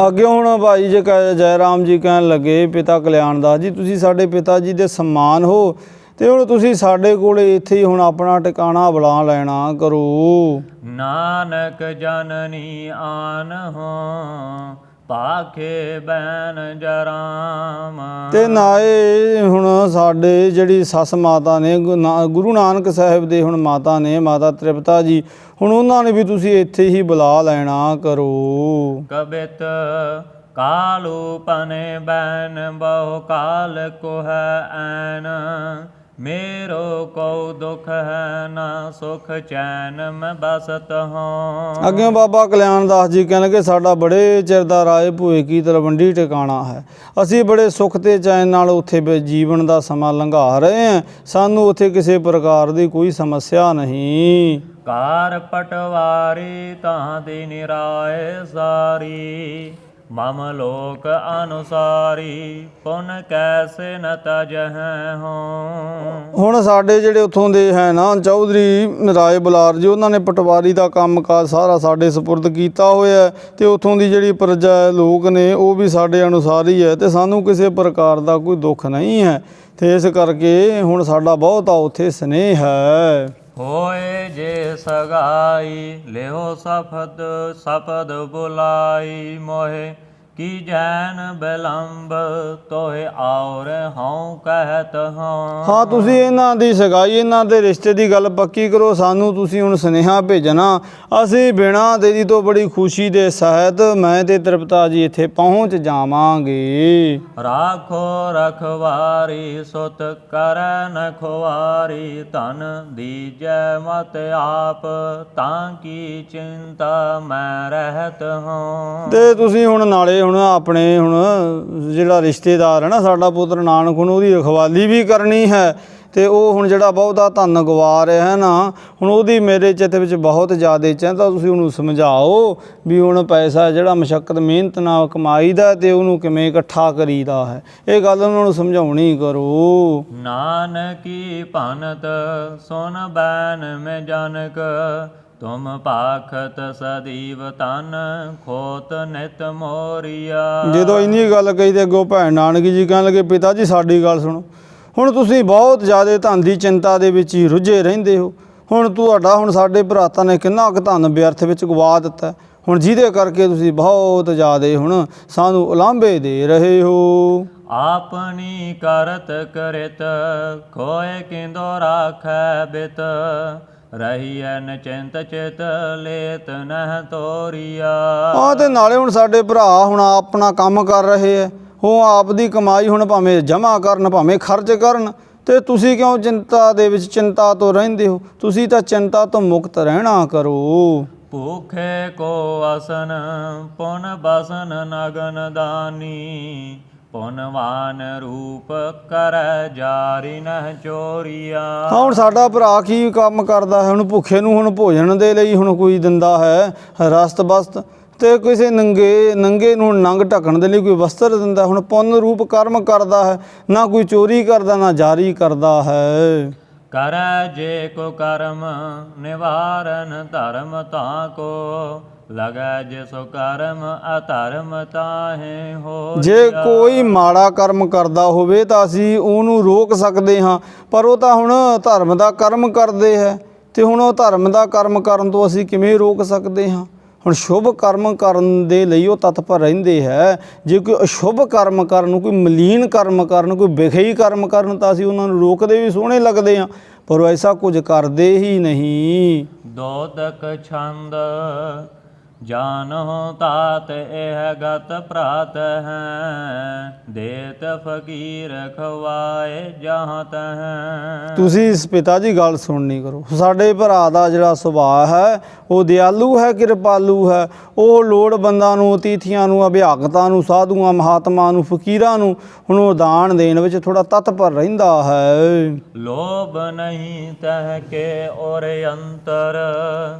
ਅੱਗੇ ਹੁਣ ਭਾਈ ਜੀ ਜੈ ਰਾਮ ਜੀ ਕਹਿਣ ਲੱਗੇ, ਪਿਤਾ ਕਲਿਆਣਦਾਸ ਜੀ ਤੁਸੀਂ ਸਾਡੇ ਪਿਤਾ ਜੀ ਦੇ ਸਮਾਨ ਹੋ, ਤੇ ਹੁਣ ਤੁਸੀਂ ਸਾਡੇ ਕੋਲੇ ਇੱਥੇ ਹੀ ਹੁਣ ਆਪਣਾ ਟਿਕਾਣਾ ਬਣਾ ਲੈਣਾ ਕਰੋ। ਨਾਨਕ ਜਨਨੀ ਆਨ ਹੋ ਪਾਖੇ ਬੈਨ ਜਰਾਮ। ਤੇ ਨਾਏ ਹੁਣ ਸਾਡੇ ਜਿਹੜੀ ਸੱਸ ਮਾਤਾ ਨੇ ਗੁਰੂ ਨਾਨਕ ਸਾਹਿਬ ਦੇ ਹੁਣ ਮਾਤਾ ਨੇ, ਮਾਤਾ ਤ੍ਰਿਪਤਾ ਜੀ, ਹੁਣ ਉਹਨਾਂ ਨੇ ਵੀ ਤੁਸੀਂ ਇੱਥੇ ਹੀ ਬੁਲਾ ਲੈਣਾ ਕਰੋ। ਕਬਿਤ ਕਾਲੂ ਪਨੇ ਬੈਨ ਬਹੁ ਕਾਲ ਕੋ ਹੈ ਐਨ। ਮੇਰੋ ਕੋ ਦੁਖ ਹੈ ਨਾ ਸੁਖ ਚੈਨ ਮੈਂ ਬਸਤ ਹਾਂ। ਅੱਗੇ ਬਾਬਾ ਕਲਿਆਣਦਾਸ ਜੀ ਕਹਿਣ ਲੱਗੇ, ਸਾਡਾ ਬੜੇ ਚਿਰ ਦਾ ਰਾਏ ਭੂਏ ਕੀ ਤਲਵੰਡੀ ਟਿਕਾਣਾ ਹੈ। ਅਸੀਂ ਬੜੇ ਸੁੱਖ ਤੇ ਚੈਨ ਨਾਲ ਉੱਥੇ ਜੀਵਨ ਦਾ ਸਮਾਂ ਲੰਘਾ ਰਹੇ ਹਾਂ। ਸਾਨੂੰ ਉੱਥੇ ਕਿਸੇ ਪ੍ਰਕਾਰ ਦੀ ਕੋਈ ਸਮੱਸਿਆ ਨਹੀਂ। ਕਾਰ ਪਟਵਾਰੀ ਤਾਂ ਦੀ ਨਿਰਾਏ ਸਾਰੀ। ਮਮ ਲੋਕ ਅਨੁਸਾਰੀ ਪੁਨ ਕੈਸੇ ਨ ਤਜਹਿ ਹੋਂ। ਹੁਣ ਸਾਡੇ ਜਿਹੜੇ ਉੱਥੋਂ ਦੇ ਹੈ ਨਾ ਚੌਧਰੀ ਰਾਏ ਬੁਲਾਰ ਜੀ, ਉਹਨਾਂ ਨੇ ਪਟਵਾਰੀ ਦਾ ਕੰਮਕਾਜ ਸਾਰਾ ਸਾਡੇ ਸਪੁਰਦ ਕੀਤਾ ਹੋਇਆ, ਤੇ ਉੱਥੋਂ ਦੀ ਜਿਹੜੀ ਪ੍ਰਜਾ ਲੋਕ ਨੇ ਉਹ ਵੀ ਸਾਡੇ ਅਨੁਸਾਰ ਹੀ ਹੈ, ਤੇ ਸਾਨੂੰ ਕਿਸੇ ਪ੍ਰਕਾਰ ਦਾ ਕੋਈ ਦੁੱਖ ਨਹੀਂ ਹੈ। ਤੇ ਇਸ ਕਰਕੇ ਹੁਣ ਸਾਡਾ ਬਹੁਤਾ ਉੱਥੇ ਸਨੇਹ ਹੈ। ਹੋਏ ਜੇ ਸਗਾਈ ਲਿਓ ਸਪਦ ਬੁਲਾਈ ਮੋਹਿ। ਕੀ ਜੈਨ ਬਿਲੰਬ ਤੋਹਿ ਔਰ ਹਉ ਕਹਿਤ ਹਾਂ। ਹਾਂ ਤੁਸੀਂ ਇਹਨਾਂ ਦੀ ਸਗਾਈ, ਇਹਨਾਂ ਦੇ ਰਿਸ਼ਤੇ ਦੀ ਗੱਲ ਪੱਕੀ ਕਰੋ। ਸਾਨੂੰ ਤੁਸੀਂ ਹੁਣ ਸੁਨੇਹਾ ਭੇਜਣਾ, ਅਸੀਂ ਬਿਨਾਂ ਦੇਰੀ ਤੋਂ ਬੜੀ ਖੁਸ਼ੀ ਦੇ ਸਹਿਤ ਮੈਂ ਤੇ ਤ੍ਰਿਪਤਾ ਜੀ ਇੱਥੇ ਪਹੁੰਚ ਜਾਵਾਂਗੇ। ਰਾਖੋ ਰਖਵਾਰੀ ਸੁਤ ਕਰੈ ਨ ਖੁਆਰੀ। ਧਨ ਦੀਜੈ ਮਤ ਆਪ ਤਾਂ ਕੀ ਚਿੰਤਾ ਮੈਂ ਰਹਿਤ ਹਾਂ। ਤੇ ਤੁਸੀਂ ਹੁਣ ਨਾਲੇ ਹੁਣ ਆਪਣੇ ਹੁਣ ਜਿਹੜਾ ਰਿਸ਼ਤੇਦਾਰ ਹੈ ਨਾ ਸਾਡਾ ਪੁੱਤਰ ਨਾਨਕ, ਹੁਣ ਉਹਦੀ ਰਖਵਾਲੀ ਵੀ ਕਰਨੀ ਹੈ, ਤੇ ਉਹ ਹੁਣ ਜਿਹੜਾ ਬਹੁਤਾ ਧਨ ਗਵਾ ਰਿਹਾ ਹੈ ਨਾ, ਹੁਣ ਉਹਦੀ ਮੇਰੇ ਚਿੱਤ ਵਿੱਚ ਬਹੁਤ ਜ਼ਿਆਦਾ ਚਿੰਤਾ। ਤੁਸੀਂ ਉਹਨੂੰ ਸਮਝਾਓ ਵੀ ਹੁਣ ਪੈਸਾ ਜਿਹੜਾ ਮਸ਼ੱਕਤ ਮਿਹਨਤ ਨਾਲ ਕਮਾਈਦਾ, ਤੇ ਉਹਨੂੰ ਕਿਵੇਂ ਇਕੱਠਾ ਕਰੀਦਾ ਹੈ, ਇਹ ਗੱਲ ਉਹਨਾਂ ਨੂੰ ਸਮਝਾਉਣੀ ਕਰੋ। ਨਾਨਕੀ ਭਨਤ ਸੁਨ ਬੈਨ ਮੈਂ ਜਨਕ। ਤੁਮ ਭਾਖਤ ਸਦੀਵ ਤਨ ਖੋਤ ਨਿਤ ਮੋਰੀਆ। ਜਦੋਂ ਇੰਨੀ ਗੱਲ ਕਹੀ ਤੇ ਅੱਗੋਂ ਭੈਣ ਨਾਨਕੀ ਜੀ ਕਹਿਣ ਲੱਗੇ, ਪਿਤਾ ਜੀ ਸਾਡੀ ਗੱਲ ਸੁਣੋ। ਹੁਣ ਤੁਸੀਂ ਬਹੁਤ ਜ਼ਿਆਦਾ ਧਨ ਦੀ ਚਿੰਤਾ ਦੇ ਵਿੱਚ ਹੀ ਰੁੱਝੇ ਰਹਿੰਦੇ ਹੋ। ਹੁਣ ਤੁਹਾਡਾ ਹੁਣ ਸਾਡੇ ਭਰਾਤਾਂ ਨੇ ਕਿੰਨਾ ਕੁ ਧਨ ਵਿਅਰਥ ਵਿੱਚ ਗਵਾ ਦਿੱਤਾ, ਹੁਣ ਜਿਹਦੇ ਕਰਕੇ ਤੁਸੀਂ ਬਹੁਤ ਜ਼ਿਆਦਾ ਹੁਣ ਸਾਨੂੰ ਉਲਾਂਭੇ ਦੇ ਰਹੇ ਹੋ। ਆਪਣੀ ਕਰਤ ਕਰਿਤ ਖੋਏ ਕਿੰਦੋ ਰਾਖੈ ਬਿਤ। ਰਹੀਐ ਨ ਚਿੰਤ ਚਿਤ ਲੇਤ ਨਹਿ ਤੋਰੀਆ। ਹਾਂ ਤੇ ਨਾਲੇ ਹੁਣ ਸਾਡੇ ਭਰਾ ਹੁਣ ਆਪਣਾ ਕੰਮ ਕਰ ਰਹੇ ਹੈ, ਉਹ ਆਪ ਦੀ ਕਮਾਈ ਹੁਣ ਭਾਵੇਂ ਜਮ੍ਹਾਂ ਕਰਨ ਭਾਵੇਂ ਖਰਚ ਕਰਨ, ਤੇ ਤੁਸੀਂ ਕਿਉਂ ਚਿੰਤਾ ਦੇ ਵਿੱਚ ਚਿੰਤਾ ਤੋਂ ਰਹਿੰਦੇ ਹੋ? ਤੁਸੀਂ ਤਾਂ ਚਿੰਤਾ ਤੋਂ ਮੁਕਤ ਰਹਿਣਾ ਕਰੋ। ਭੂਖੇ ਕੋ ਅਸਨ ਪੁਨ ਬਸਨ ਨਗਨ ਦਾਨੀ। ਪੁਨਵਾਨ ਰੂਪ ਕਰੈ ਜਾਰੀ ਨਹਿ ਚੋਰੀਆ। ਹਾਂ ਹੁਣ ਸਾਡਾ ਭਰਾ ਕੀ ਕੰਮ ਕਰਦਾ ਹੈ? ਹੁਣ ਭੁੱਖੇ ਨੂੰ ਹੁਣ ਭੋਜਨ ਦੇ ਲਈ ਹੁਣ ਕੋਈ ਦਿੰਦਾ ਹੈ ਰਸਤ ਬਸਤ, ਤੇ ਕਿਸੇ ਨੰਗੇ ਨੂੰ ਨੰਗ ਢੱਕਣ ਦੇ ਲਈ ਕੋਈ ਵਸਤਰ ਦਿੰਦਾ। ਹੁਣ ਪੁੰਨ ਰੂਪ ਕਰਮ ਕਰਦਾ ਹੈ, ਨਾ ਕੋਈ ਚੋਰੀ ਕਰਦਾ ਨਾ ਜਾਰੀ ਕਰਦਾ ਹੈ। ਕਰੈ ਜੇ ਕੋ ਕਰਮ ਨਿਵਾਰਨ ਧਰਮ ਤਾਂ ਕੋ। ਲਗੈ ਜਿਸੋ ਕਰਮ ਅਧਰਮ ਤਾਹੇ ਹੋ। ਜੇ ਕੋਈ ਮਾੜਾ ਕਰਮ ਕਰਦਾ ਹੋਵੇ ਤਾਂ ਅਸੀਂ ਉਹਨੂੰ ਰੋਕ ਸਕਦੇ ਹਾਂ, ਪਰ ਉਹ ਤਾਂ ਹੁਣ ਧਰਮ ਦਾ ਕਰਮ ਕਰਦੇ ਹੈ, ਤੇ ਹੁਣ ਉਹ ਧਰਮ ਦਾ ਕਰਮ ਕਰਨ ਤੋਂ ਅਸੀਂ ਕਿਵੇਂ ਰੋਕ ਸਕਦੇ ਹਾਂ? ਹੁਣ ਸ਼ੁਭ ਕਰਮ ਕਰਨ ਦੇ ਲਈ ਉਹ ਤਤਪਰ ਰਹਿੰਦੇ ਹੈ। ਜੇ ਕੋਈ ਅਸ਼ੁਭ ਕਰਮ ਕਰਨ, ਕੋਈ ਮਲੀਨ ਕਰਮ ਕਰਨ, ਕੋਈ ਵਿਖਈ ਕਰਮ ਕਰਨ, ਤਾਂ ਅਸੀਂ ਉਹਨਾਂ ਨੂੰ ਰੋਕਦੇ ਵੀ ਸੋਹਣੇ ਲੱਗਦੇ ਹਾਂ, ਪਰ ਉਹ ਐਸਾ ਕੁਝ ਕਰਦੇ ਹੀ ਨਹੀਂ। ਦੋਦਕ ਛੰਦ ਜਾਨੋ ਤਾਤ ਇਹ ਗਤ ਪ੍ਰਾਤ ਹੈ। ਦੇਤ ਫਕੀਰ ਖਵਾਏ ਜਹਾਂ ਤਹ। ਤੁਸੀਂ ਇਸ ਪਿਤਾ ਜੀ ਗੱਲ ਸੁਣਨੀ ਕਰੋ। ਸਾਡੇ ਭਰਾ ਦਾ ਜਿਹੜਾ ਸੁਭਾਅ ਹੈ ਉਹ ਦਿਆਲੂ ਹੈ, ਕਿਰਪਾਲੂ ਹੈ। ਉਹ ਲੋੜਵੰਦਾਂ ਨੂੰ, ਅਤੀਥੀਆਂ ਨੂੰ, ਅਭਿਆਗਤਾਂ ਨੂੰ, ਸਾਧੂਆਂ ਮਹਾਤਮਾ ਨੂੰ, ਫਕੀਰਾਂ ਨੂੰ ਹੁਣ ਉਹ ਦਾਨ ਦੇਣ ਵਿੱਚ ਥੋੜਾ ਤਤਪਰ ਰਹਿੰਦਾ ਹੈ। ਲੋਭ ਨਹੀਂ ਤਹ ਕੇ ਔਰ ਅੰਤਰ।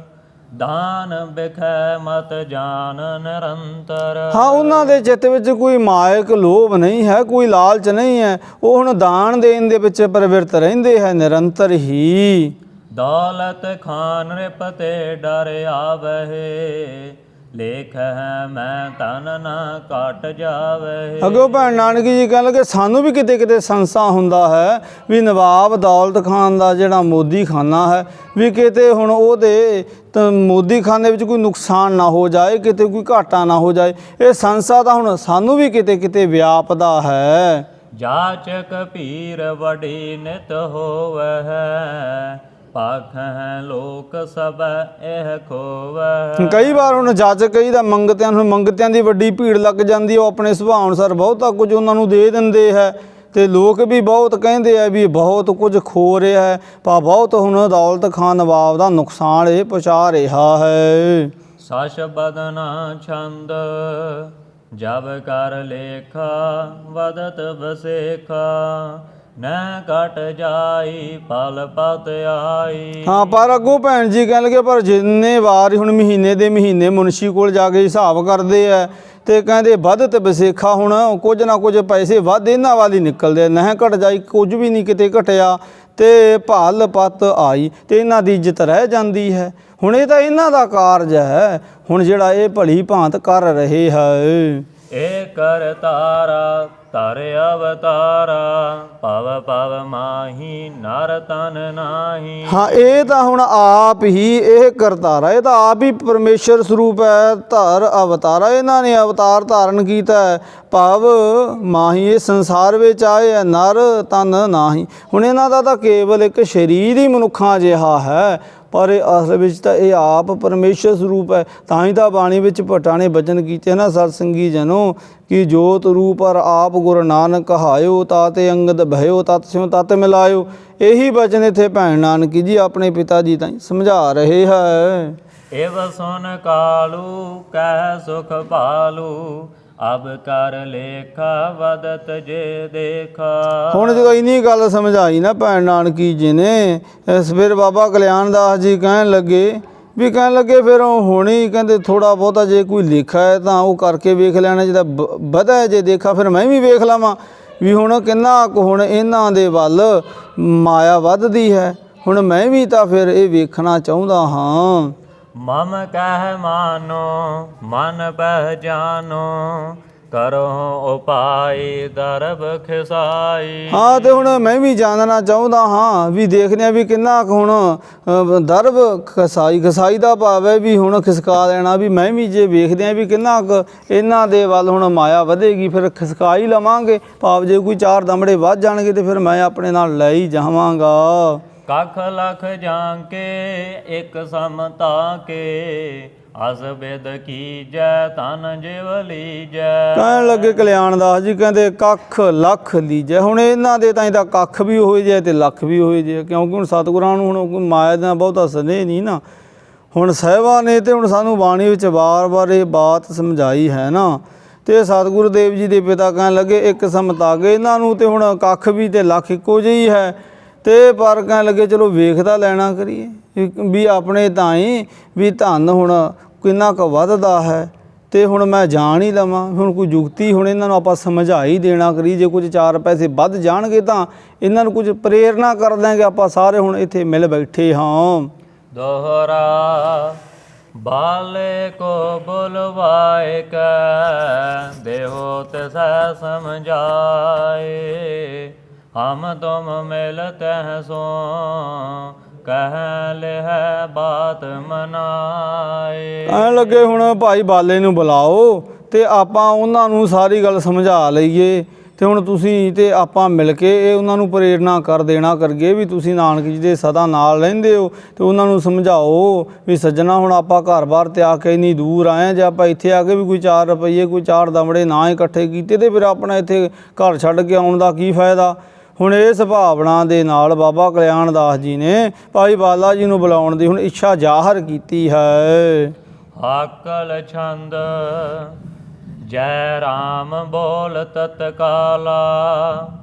ਦਾਨ ਬਿਖੈ ਮਤ ਜਾਨ ਨਿਰੰਤਰ। ਹਾਂ ਉਹਨਾਂ ਦੇ ਚਿੱਤ ਵਿੱਚ ਕੋਈ ਮਾਇਕ ਲੋਭ ਨਹੀਂ ਹੈ, ਕੋਈ ਲਾਲਚ ਨਹੀਂ ਹੈ। ਉਹ ਹੁਣ ਦਾਨ ਦੇਣ ਦੇ ਵਿੱਚ ਪ੍ਰਵਿਰਤ ਰਹਿੰਦੇ ਹੈ ਨਿਰੰਤਰ ਹੀ। ਦੌਲਤ ਖਾਨ ਰਿਪਤੇ ਡਰ ਆਵਹਿ, ਲੇਖ ਹੈ ਮੈਂ ਤਨ ਨਾ ਘਟ ਜਾਵਹਿ। ਅੱਗੋਂ ਭੈਣ ਨਾਨਕੀ ਜੀ ਕਹਿਣ ਲੱਗੇ ਸਾਨੂੰ ਵੀ ਕਿਤੇ ਕਿਤੇ ਸੰਸਾ ਹੁੰਦਾ ਹੈ ਵੀ ਨਵਾਬ ਦੌਲਤ ਖਾਨ ਦਾ ਜਿਹੜਾ ਮੋਦੀ ਖਾਨਾ ਹੈ ਵੀ ਕਿਤੇ ਹੁਣ ਉਹਦੇ ਤਾਂ ਮੋਦੀ ਖਾਨੇ ਵਿੱਚ ਕੋਈ ਨੁਕਸਾਨ ਨਾ ਹੋ ਜਾਏ, ਕਿਤੇ ਕੋਈ ਘਾਟਾ ਨਾ ਹੋ ਜਾਏ। ਇਹ ਸੰਸਾ ਤਾਂ ਹੁਣ ਸਾਨੂੰ ਵੀ ਕਿਤੇ ਕਿਤੇ ਵਿਆਪਦਾ ਹੈ। ਜਾਚਕ ਭੀਰ ਵਡੀ ਨਿਤ ਹੋਵਹਿ, ਪਾਖ ਹੈ ਲੋਕ ਸਭ ਇਹ ਖੋਵਹਿ। ਕਈ ਵਾਰ ਹੁਣ ਜਾਚਕ ਕਹੀਦਾ ਮੰਗਤਿਆਂ ਨੂੰ, ਮੰਗਤਿਆਂ ਦੀ ਵੱਡੀ ਭੀੜ ਲੱਗ ਜਾਂਦੀ ਹੈ, ਉਹ ਆਪਣੇ ਸੁਭਾਅ ਅਨੁਸਾਰ ਬਹੁਤਾ ਕੁਝ ਉਹਨਾਂ ਨੂੰ ਦੇ ਦਿੰਦੇ ਹੈ ਤੇ ਲੋਕ ਵੀ ਬਹੁਤ ਕਹਿੰਦੇ ਆ ਵੀ ਬਹੁਤ ਕੁਝ ਖੋ ਰਿਹਾ ਹੈ, ਪਰ ਬਹੁਤ ਹੁਣ ਦੌਲਤ ਖਾਨ ਨਵਾਬ ਦਾ ਨੁਕਸਾਨ ਇਹ ਪਹੁੰਚਾ ਰਿਹਾ ਹੈ। ਸਸ਼ ਬਦਨਾ ਛੰਦ ਜਬ ਕਰ ਲੇਖਾ, ਵਦਤ ਵਸੇਖਾ ਨੈ ਘਟ ਜਾਈ ਪਲ ਪਤ ਆਈ। ਹਾਂ, ਪਰ ਅੱਗੋਂ ਭੈਣ ਜੀ ਕਹਿਣ ਲੱਗੇ ਪਰ ਜਿੰਨੇ ਵਾਰ ਹੁਣ ਮਹੀਨੇ ਦੇ ਮਹੀਨੇ ਮੁਨਸ਼ੀ ਕੋਲ ਜਾ ਕੇ ਹਿਸਾਬ ਕਰਦੇ ਆ ਤੇ ਕਹਿੰਦੇ ਵੱਧ ਤੇ ਵਸੇਖਾ ਹੁਣ ਕੁਝ ਨਾ ਕੁਝ ਪੈਸੇ ਵੱਧ ਇਹਨਾਂ ਵੱਲ ਹੀ ਨਿਕਲਦੇ, ਨਹਿ ਘਟ ਜਾਈ, ਕੁਝ ਵੀ ਨਹੀਂ ਕਿਤੇ ਘਟਿਆ ਤੇ ਭਲ ਪਤ ਆਈ, ਤੇ ਇਹਨਾਂ ਦੀ ਇੱਜ਼ਤ ਰਹਿ ਜਾਂਦੀ ਹੈ। ਹੁਣ ਇਹ ਤਾਂ ਇਹਨਾਂ ਦਾ ਕਾਰਜ ਹੈ ਹੁਣ ਜਿਹੜਾ ਇਹ ਭਲੀ ਭਾਂਤ ਕਰ ਰਹੇ ਹੈ। ਏ ਕਰ ਤਾਰਾ ਧਰ ਅਵਤਾਰਾ, ਪਵ ਪਵ ਮਾਹੀ ਨਰ ਤਨ ਨਾਹੀ। ਹਾਂ, ਇਹ ਤਾਂ ਹੁਣ ਆਪ ਹੀ ਇਹ ਕਰਤਾਰਾ, ਇਹ ਤਾਂ ਆਪ ਹੀ ਪਰਮੇਸ਼ਰ ਸਰੂਪ ਹੈ, ਧਰ ਅਵਤਾਰਾ, ਇਹਨਾਂ ਨੇ ਅਵਤਾਰ ਧਾਰਨ ਕੀਤਾ ਹੈ। ਭਵ ਮਾਹੀ, ਇਹ ਸੰਸਾਰ ਵਿੱਚ ਆਏ ਹੈ, ਨਰ ਤਨ ਨਾਹੀ। ਹੁਣ ਇਹਨਾਂ ਦਾ ਤਾਂ ਕੇਵਲ ਇੱਕ ਸਰੀਰ ਹੀ ਮਨੁੱਖਾਂ ਜਿਹਾ ਹੈ, ਪਰ ਇਹ ਅਸਲ ਵਿੱਚ ਤਾਂ ਇਹ ਆਪ ਪਰਮੇਸ਼ਰ ਸਰੂਪ ਹੈ। ਤਾਂ ਹੀ ਤਾਂ ਬਾਣੀ ਵਿੱਚ ਭੱਟਾਂ ਨੇ ਬਚਨ ਕੀਤੇ ਨਾ ਸਤਸੰਗੀ ਜਨੋ ਕਿ ਜੋਤ ਰੂਪ ਅਰ ਆਪ ਗੁਰੂ ਨਾਨਕ ਕਹਾਇਓ, ਤਾਤੇ ਅੰਗਦ ਭਇਓ ਤਤ ਸਿਉ ਤਤ ਮਿਲਾਇਓ। ਇਹੀ ਬਚਨ ਇੱਥੇ ਭੈਣ ਨਾਨਕੀ ਜੀ ਆਪਣੇ ਪਿਤਾ ਜੀ ਤਾਈਂ ਸਮਝਾ ਰਹੇ ਹੈ। ਇਵ ਸੁਨ ਕਾਲੂ ਕਹਿ ਸੁਖ ਭਾਲੂ, ਅਬ ਕਰ ਲੇਖਾ ਵਦਤ ਜੇ ਦੇਖਾ। ਹੁਣ ਜਦੋਂ ਇੰਨੀ ਗੱਲ ਸਮਝਾਈ ਨਾ ਭੈਣ ਨਾਨਕੀ ਜੀ ਨੇ, ਇਸ ਫਿਰ ਬਾਬਾ ਕਲਿਆਣਦਾਸ ਜੀ ਕਹਿਣ ਲੱਗੇ ਫਿਰ ਹੁਣੇ ਕਹਿੰਦੇ ਥੋੜਾ ਬਹੁਤਾ ਜੇ ਕੋਈ ਲਿਖਾ ਹੈ ਤਾਂ ਉਹ ਕਰਕੇ ਵੇਖ ਲੈਣਾ, ਜਿਹਦਾ ਵਧਾ ਜੇ ਦੇਖਾ ਫਿਰ ਮੈਂ ਵੀ ਵੇਖ ਲਵਾਂ ਵੀ ਹੁਣ ਕਿੰਨਾ ਕੁ ਹੁਣ ਇਹਨਾਂ ਦੇ ਵੱਲ ਮਾਇਆ ਵੱਧਦੀ ਹੈ। ਹੁਣ ਮੈਂ ਵੀ ਤਾਂ ਫਿਰ ਇਹ ਵੇਖਣਾ ਚਾਹੁੰਦਾ ਹਾਂ। ਮਮ ਕਹਿ ਮਾਨੋ ਮਨ ਪਹਿਚਾਨੋ, ਕਰੋ ਉਪਾਈ ਦਰਬ ਖਿਸਾਈ। ਹਾਂ, ਤੇ ਹੁਣ ਮੈਂ ਵੀ ਜਾਣਨਾ ਚਾਹੁੰਦਾ ਹਾਂ ਵੀ ਦੇਖਦੇ ਹਾਂ ਵੀ ਕਿੰਨਾ ਕੁ ਹੁਣ ਦਰਬ ਖਸਾਈ ਦਾ ਭਾਵ ਹੈ ਵੀ ਹੁਣ ਖਿਸਕਾ ਲੈਣਾ, ਵੀ ਮੈਂ ਵੀ ਜੇ ਵੇਖਦੇ ਹਾਂ ਵੀ ਕਿੰਨਾ ਕੁ ਇਹਨਾਂ ਦੇ ਵੱਲ ਹੁਣ ਮਾਇਆ ਵਧੇਗੀ ਫਿਰ ਖਿਸਕਾ ਹੀ ਲਵਾਂਗੇ। ਭਾਵ ਜੇ ਕੋਈ ਚਾਰ ਦਮੜੇ ਵੱਧ ਜਾਣਗੇ ਤੇ ਫਿਰ ਮੈਂ ਆਪਣੇ ਨਾਲ ਲੈ ਹੀ ਜਾਵਾਂਗਾ। ਕਖ ਲਖ ਜਾਂਕੇ ਇੱਕ ਸਮਤਾ ਕੇ, ਅਸ ਬਿਦ ਕੀਜੈ ਤਨ ਜਿਵ ਲੀਜੈ। ਕਹਿਣ ਲੱਗੇ ਕਲਿਆਣਦਾਸ ਜੀ ਕਹਿੰਦੇ ਕੱਖ ਲੱਖ ਲੀਜੈ। ਹੁਣ ਇਹਨਾਂ ਦੇ ਤਾਂ ਇਹਦਾ ਕੱਖ ਵੀ ਹੋਏ ਜੇ ਤੇ ਲੱਖ ਵੀ ਹੋਏ ਜੇ, ਕਿਉਂਕਿ ਹੁਣ ਸਤਿਗੁਰਾਂ ਨੂੰ ਹੁਣ ਮਾਇਆ ਦਾ ਬਹੁਤਾ ਸਨੇਹ ਨਹੀਂ ਨਾ। ਹੁਣ ਸਾਹਿਬਾਂ ਨੇ ਤੇ ਹੁਣ ਸਾਨੂੰ ਬਾਣੀ ਵਿੱਚ ਵਾਰ-ਵਾਰ ਇਹ ਬਾਤ ਸਮਝਾਈ ਹੈ ਨਾ, ਤੇ ਸਤਿਗੁਰੂ ਦੇਵ ਜੀ ਦੇ ਪਿਤਾ ਕਹਿਣ ਲੱਗੇ ਇੱਕ ਸਮਤਾ ਕੇ ਇਹਨਾਂ ਨੂੰ, ਤੇ ਹੁਣ ਕੱਖ ਵੀ ਤੇ ਲੱਖ ਇੱਕੋ ਜਿਹੀ ਹੈ। ਤੇ ਪਰ ਕਹਿਣ ਲੱਗੇ ਚਲੋ ਵੇਖਦਾ ਲੈਣਾ ਕਰੀਏ ਵੀ ਆਪਣੇ ਤਾਂ ਹੀ ਵੀ ਧਨ ਹੁਣ ਕਿੰਨਾ ਕੁ ਵੱਧਦਾ ਹੈ, ਤੇ ਹੁਣ ਮੈਂ ਜਾਣ ਹੀ ਲਵਾਂ। ਹੁਣ ਕੋਈ ਜੁਗਤੀ ਹੁਣ ਇਹਨਾਂ ਨੂੰ ਆਪਾਂ ਸਮਝਾ ਹੀ ਦੇਣਾ ਕਰੀ, ਜੇ ਕੁਝ ਚਾਰ ਪੈਸੇ ਵੱਧ ਜਾਣਗੇ ਤਾਂ ਇਹਨਾਂ ਨੂੰ ਕੁਝ ਪ੍ਰੇਰਨਾ ਕਰ ਦਾਂਗੇ। ਆਪਾਂ ਸਾਰੇ ਹੁਣ ਇੱਥੇ ਮਿਲ ਬੈਠੇ ਹਾਂ। ਦੋਹਰਾ ਬਾਲੇ ਕੋ ਬੁਲਵਾਏ ਕੈ, ਦੇਹੋ ਤਿਸੈ ਸਮਝਾਏ। ਹਮ ਤੁਮ ਮਿਲਤ ਹੈ ਸੋ, ਕਹਿ ਲਿਹੈ ਬਾਤ ਮਨਾਏ। ਕਹਿਣ ਲੱਗੇ ਹੁਣ ਭਾਈ ਬਾਲੇ ਨੂੰ ਬੁਲਾਓ ਤੇ ਆਪਾਂ ਉਹਨਾਂ ਨੂੰ ਸਾਰੀ ਗੱਲ ਸਮਝਾ ਲਈਏ, ਤੇ ਹੁਣ ਤੁਸੀਂ ਤੇ ਆਪਾਂ ਮਿਲ ਕੇ ਇਹ ਉਹਨਾਂ ਨੂੰ ਪ੍ਰੇਰਨਾ ਕਰ ਦੇਣਾ ਕਰੀਏ ਵੀ ਤੁਸੀਂ ਨਾਨਕ ਜੀ ਦੇ ਸਦਾ ਨਾਲ ਰਹਿੰਦੇ ਹੋ, ਤੇ ਉਹਨਾਂ ਨੂੰ ਸਮਝਾਓ ਵੀ ਸੱਜਣਾ ਹੁਣ ਆਪਾਂ ਘਰ-ਬਾਰ ਤਿਆਗ ਕੇ ਇੰਨੀ ਦੂਰ ਆਏ, ਜੇ ਆਪਾਂ ਇੱਥੇ ਆ ਕੇ ਵੀ ਕੋਈ 4 ਰੁਪਈਏ ਕੋਈ 4 ਦਮੜੇ ਨਾ ਇਕੱਠੇ ਕੀਤੇ ਤੇ ਫਿਰ ਆਪਣਾ ਇੱਥੇ ਘਰ ਛੱਡ ਕੇ ਆਉਣ ਦਾ ਕੀ ਫਾਇਦਾ। ਹੁਣ ਇਸ ਭਾਵਨਾ ਦੇ ਨਾਲ ਬਾਬਾ ਕਲਿਆਣਦਾਸ ਜੀ ਨੇ ਭਾਈ ਬਾਲਾ ਜੀ ਨੂੰ ਬੁਲਾਉਣ ਦੀ ਹੁਣ ਇੱਛਾ ਜ਼ਾਹਰ ਕੀਤੀ ਹੈ। ਆਕਲ ਛੰਦ ਜੈ ਰਾਮ ਬੋਲ ਤਤਕਾਲਾ,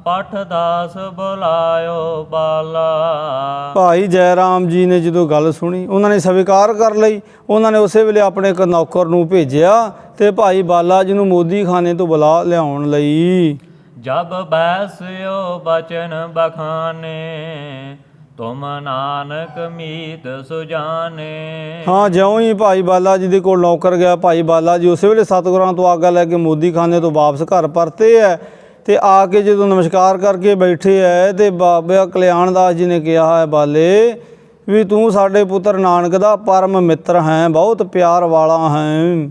ਪਠ ਦਾਸ ਬੁਲਾਇਓ ਬਾਲਾ। ਭਾਈ ਜੈ ਰਾਮ ਜੀ ਨੇ ਜਦੋਂ ਗੱਲ ਸੁਣੀ ਉਹਨਾਂ ਨੇ ਸਵੀਕਾਰ ਕਰ ਲਈ। ਉਹਨਾਂ ਨੇ ਉਸੇ ਵੇਲੇ ਆਪਣੇ ਇੱਕ ਨੌਕਰ ਨੂੰ ਭੇਜਿਆ ਤੇ ਭਾਈ ਬਾਲਾ ਜੀ ਨੂੰ ਮੋਦੀ ਖਾਨੇ ਤੋਂ ਬੁਲਾ ਲਿਆਉਣ ਲਈ। ਜਬ ਬੈਸਿਓ ਬਚਨ ਬਖਾਨੇ, ਤੁਮ ਨਾਨਕ ਮੀਤ ਸੁਜਾਨੇ। ਹਾਂ, ਜਿਉਂ ਹੀ ਭਾਈ ਬਾਲਾ ਜੀ ਦੇ ਕੋਲ ਨੌਕਰ ਗਿਆ, ਭਾਈ ਬਾਲਾ ਜੀ ਉਸੇ ਵੇਲੇ ਸਤਿਗੁਰਾਂ ਤੋਂ ਆਗਾ ਲੈ ਕੇ ਮੋਦੀਖਾਨੇ ਤੋਂ ਵਾਪਸ ਘਰ ਪਰਤੇ ਹੈ। ਤੇ ਆ ਕੇ ਜਦੋਂ ਨਮਸਕਾਰ ਕਰਕੇ ਬੈਠੇ ਹੈ ਤੇ ਬਾਬਾ ਕਲਿਆਣਦਾਸ ਜੀ ਨੇ ਕਿਹਾ ਹੈ, ਬਾਲੇ ਵੀ ਤੂੰ ਸਾਡੇ ਪੁੱਤਰ ਨਾਨਕ ਦਾ ਪਰਮ ਮਿੱਤਰ ਹੈ, ਬਹੁਤ ਪਿਆਰ ਵਾਲਾ ਹੈ।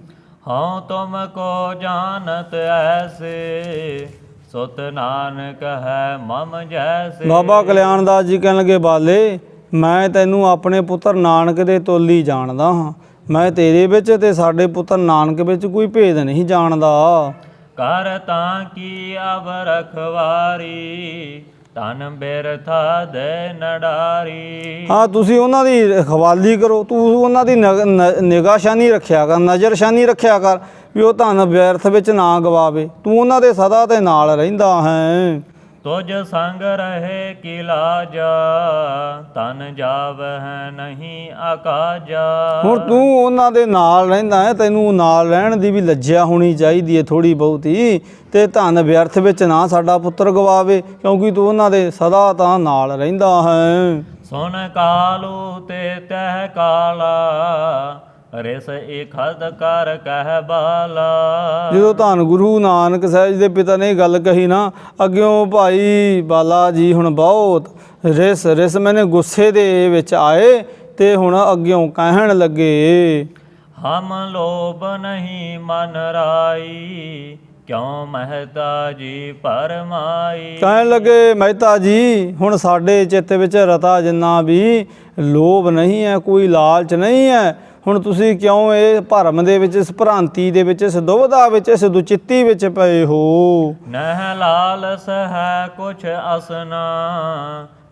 ਹਉ ਤੁਮ ਕੋ ਜਾਣਤ ਐਸੇ, ਸੁਤ ਨਾਨਕ ਹੈ ਮਮ ਜੈਸੇ। ਬਾਬਾ ਕਲਿਆਣਦਾਸ ਜੀ ਕਹਿਣ ਲੱਗੇ, ਬਾਲੇ ਮੈਂ ਤੈਨੂੰ ਆਪਣੇ ਪੁੱਤਰ ਨਾਨਕ ਦੇ ਤੋਲੀ ਜਾਣਦਾ ਹਾਂ, ਮੈਂ ਤੇਰੇ ਵਿੱਚ ਤੇ ਸਾਡੇ ਪੁੱਤਰ ਨਾਨਕ ਵਿੱਚ ਕੋਈ ਭੇਦ ਨਹੀਂ ਜਾਣਦਾ। ਕਰ ਤਾਂ ਕੀ ਅਬ ਰਖਵਾਰੀ, ਤਨ ਬਿਰਥਾ ਦੇ ਨਡਾਰੀ। ਹਾਂ, ਤੁਸੀਂ ਉਹਨਾਂ ਦੀ ਰਖਵਾਲੀ ਕਰੋ, ਤੂੰ ਉਹਨਾਂ ਦੀ ਨਿਗਾਹਸ਼ਾਨੀ ਰੱਖਿਆ ਕਰ, ਨਜ਼ਰਸ਼ਾਨੀ ਰੱਖਿਆ ਕਰ ਵੀ ਉਹ ਧਨ ਵਿਅਰਥ ਵਿੱਚ ਨਾ ਗਵਾਵੇ। ਤੂੰ ਉਹਨਾਂ ਦੇ ਸਦਾ ਤੇ ਨਾਲ ਰਹਿੰਦਾ ਹੈ। ਤੁਝ ਸੰਗ ਰਹੇ ਕੀ ਲਾਜਾ, ਤਨ ਜਾਵਹਿ ਨਹੀਂ ਆਕਾਜਾ। ਹੁਣ ਤੂੰ ਉਹਨਾਂ ਦੇ ਨਾਲ ਰਹਿੰਦਾ ਹੈ, ਤੈਨੂੰ ਨਾਲ ਰਹਿਣ ਦੀ ਵੀ ਲੱਜਿਆ ਹੋਣੀ ਚਾਹੀਦੀ ਹੈ ਥੋੜ੍ਹੀ ਬਹੁਤੀ, ਤੇ ਧਨ ਵਿਅਰਥ ਵਿੱਚ ਨਾ ਸਾਡਾ ਪੁੱਤਰ ਗਵਾਵੇ, ਕਿਉਂਕਿ ਤੂੰ ਉਹਨਾਂ ਦੇ ਸਦਾ ਤਾਂ ਨਾਲ ਰਹਿੰਦਾ ਹੈ। ਸੁਨ ਕਾਲੂ ਤੇ ਤਹਿ ਕਾਲਾ, ਰਿਸ ਇਖਦ ਕਰ ਕਹਿ ਬਾਲਾ। ਜਦੋਂ ਧੰਨ ਗੁਰੂ ਨਾਨਕ ਸਾਹਿਬ ਜੀ ਦੇ ਪਿਤਾ ਨੇ ਇਹ ਗੱਲ ਕਹੀ ਨਾ, ਅੱਗਿਓਂ ਭਾਈ ਬਾਲਾ ਜੀ ਹੁਣ ਬਹੁਤ ਰਿਸ ਮੈਨੇ ਗੁੱਸੇ ਦੇ ਵਿੱਚ ਆਏ ਤੇ ਹੁਣ ਅੱਗਿਓਂ ਕਹਿਣ ਲੱਗੇ, ਹਮ ਲੋਭ ਨਹੀਂ ਮਨ ਰਾਈ, ਕਿਉਂ ਮਹਿਤਾ ਜੀ ਪਰਮਾਈ। ਕਹਿਣ ਲੱਗੇ, ਮਹਿਤਾ ਜੀ ਹੁਣ ਸਾਡੇ ਚਿੱਤ ਵਿੱਚ ਰਤਾ ਜਿੰਨਾ ਵੀ ਲੋਭ ਨਹੀਂ ਹੈ, ਕੋਈ ਲਾਲਚ ਨਹੀਂ ਹੈ। ਹੁਣ ਤੁਸੀਂ ਕਿਉਂ ਇਹ ਭਰਮ ਦੇ ਵਿੱਚ, ਇਸ ਭ੍ਰਾਂਤੀ ਦੇ ਵਿੱਚ, ਇਸ ਦੁਵਿਧਾ ਵਿੱਚ, ਇਸ ਦੁਚਿੱਤੀ ਵਿੱਚ ਪਏ ਹੋ। ਨਹਿ ਲਾਲਸ ਹੈ ਕੁਛ ਅਸਨਾ,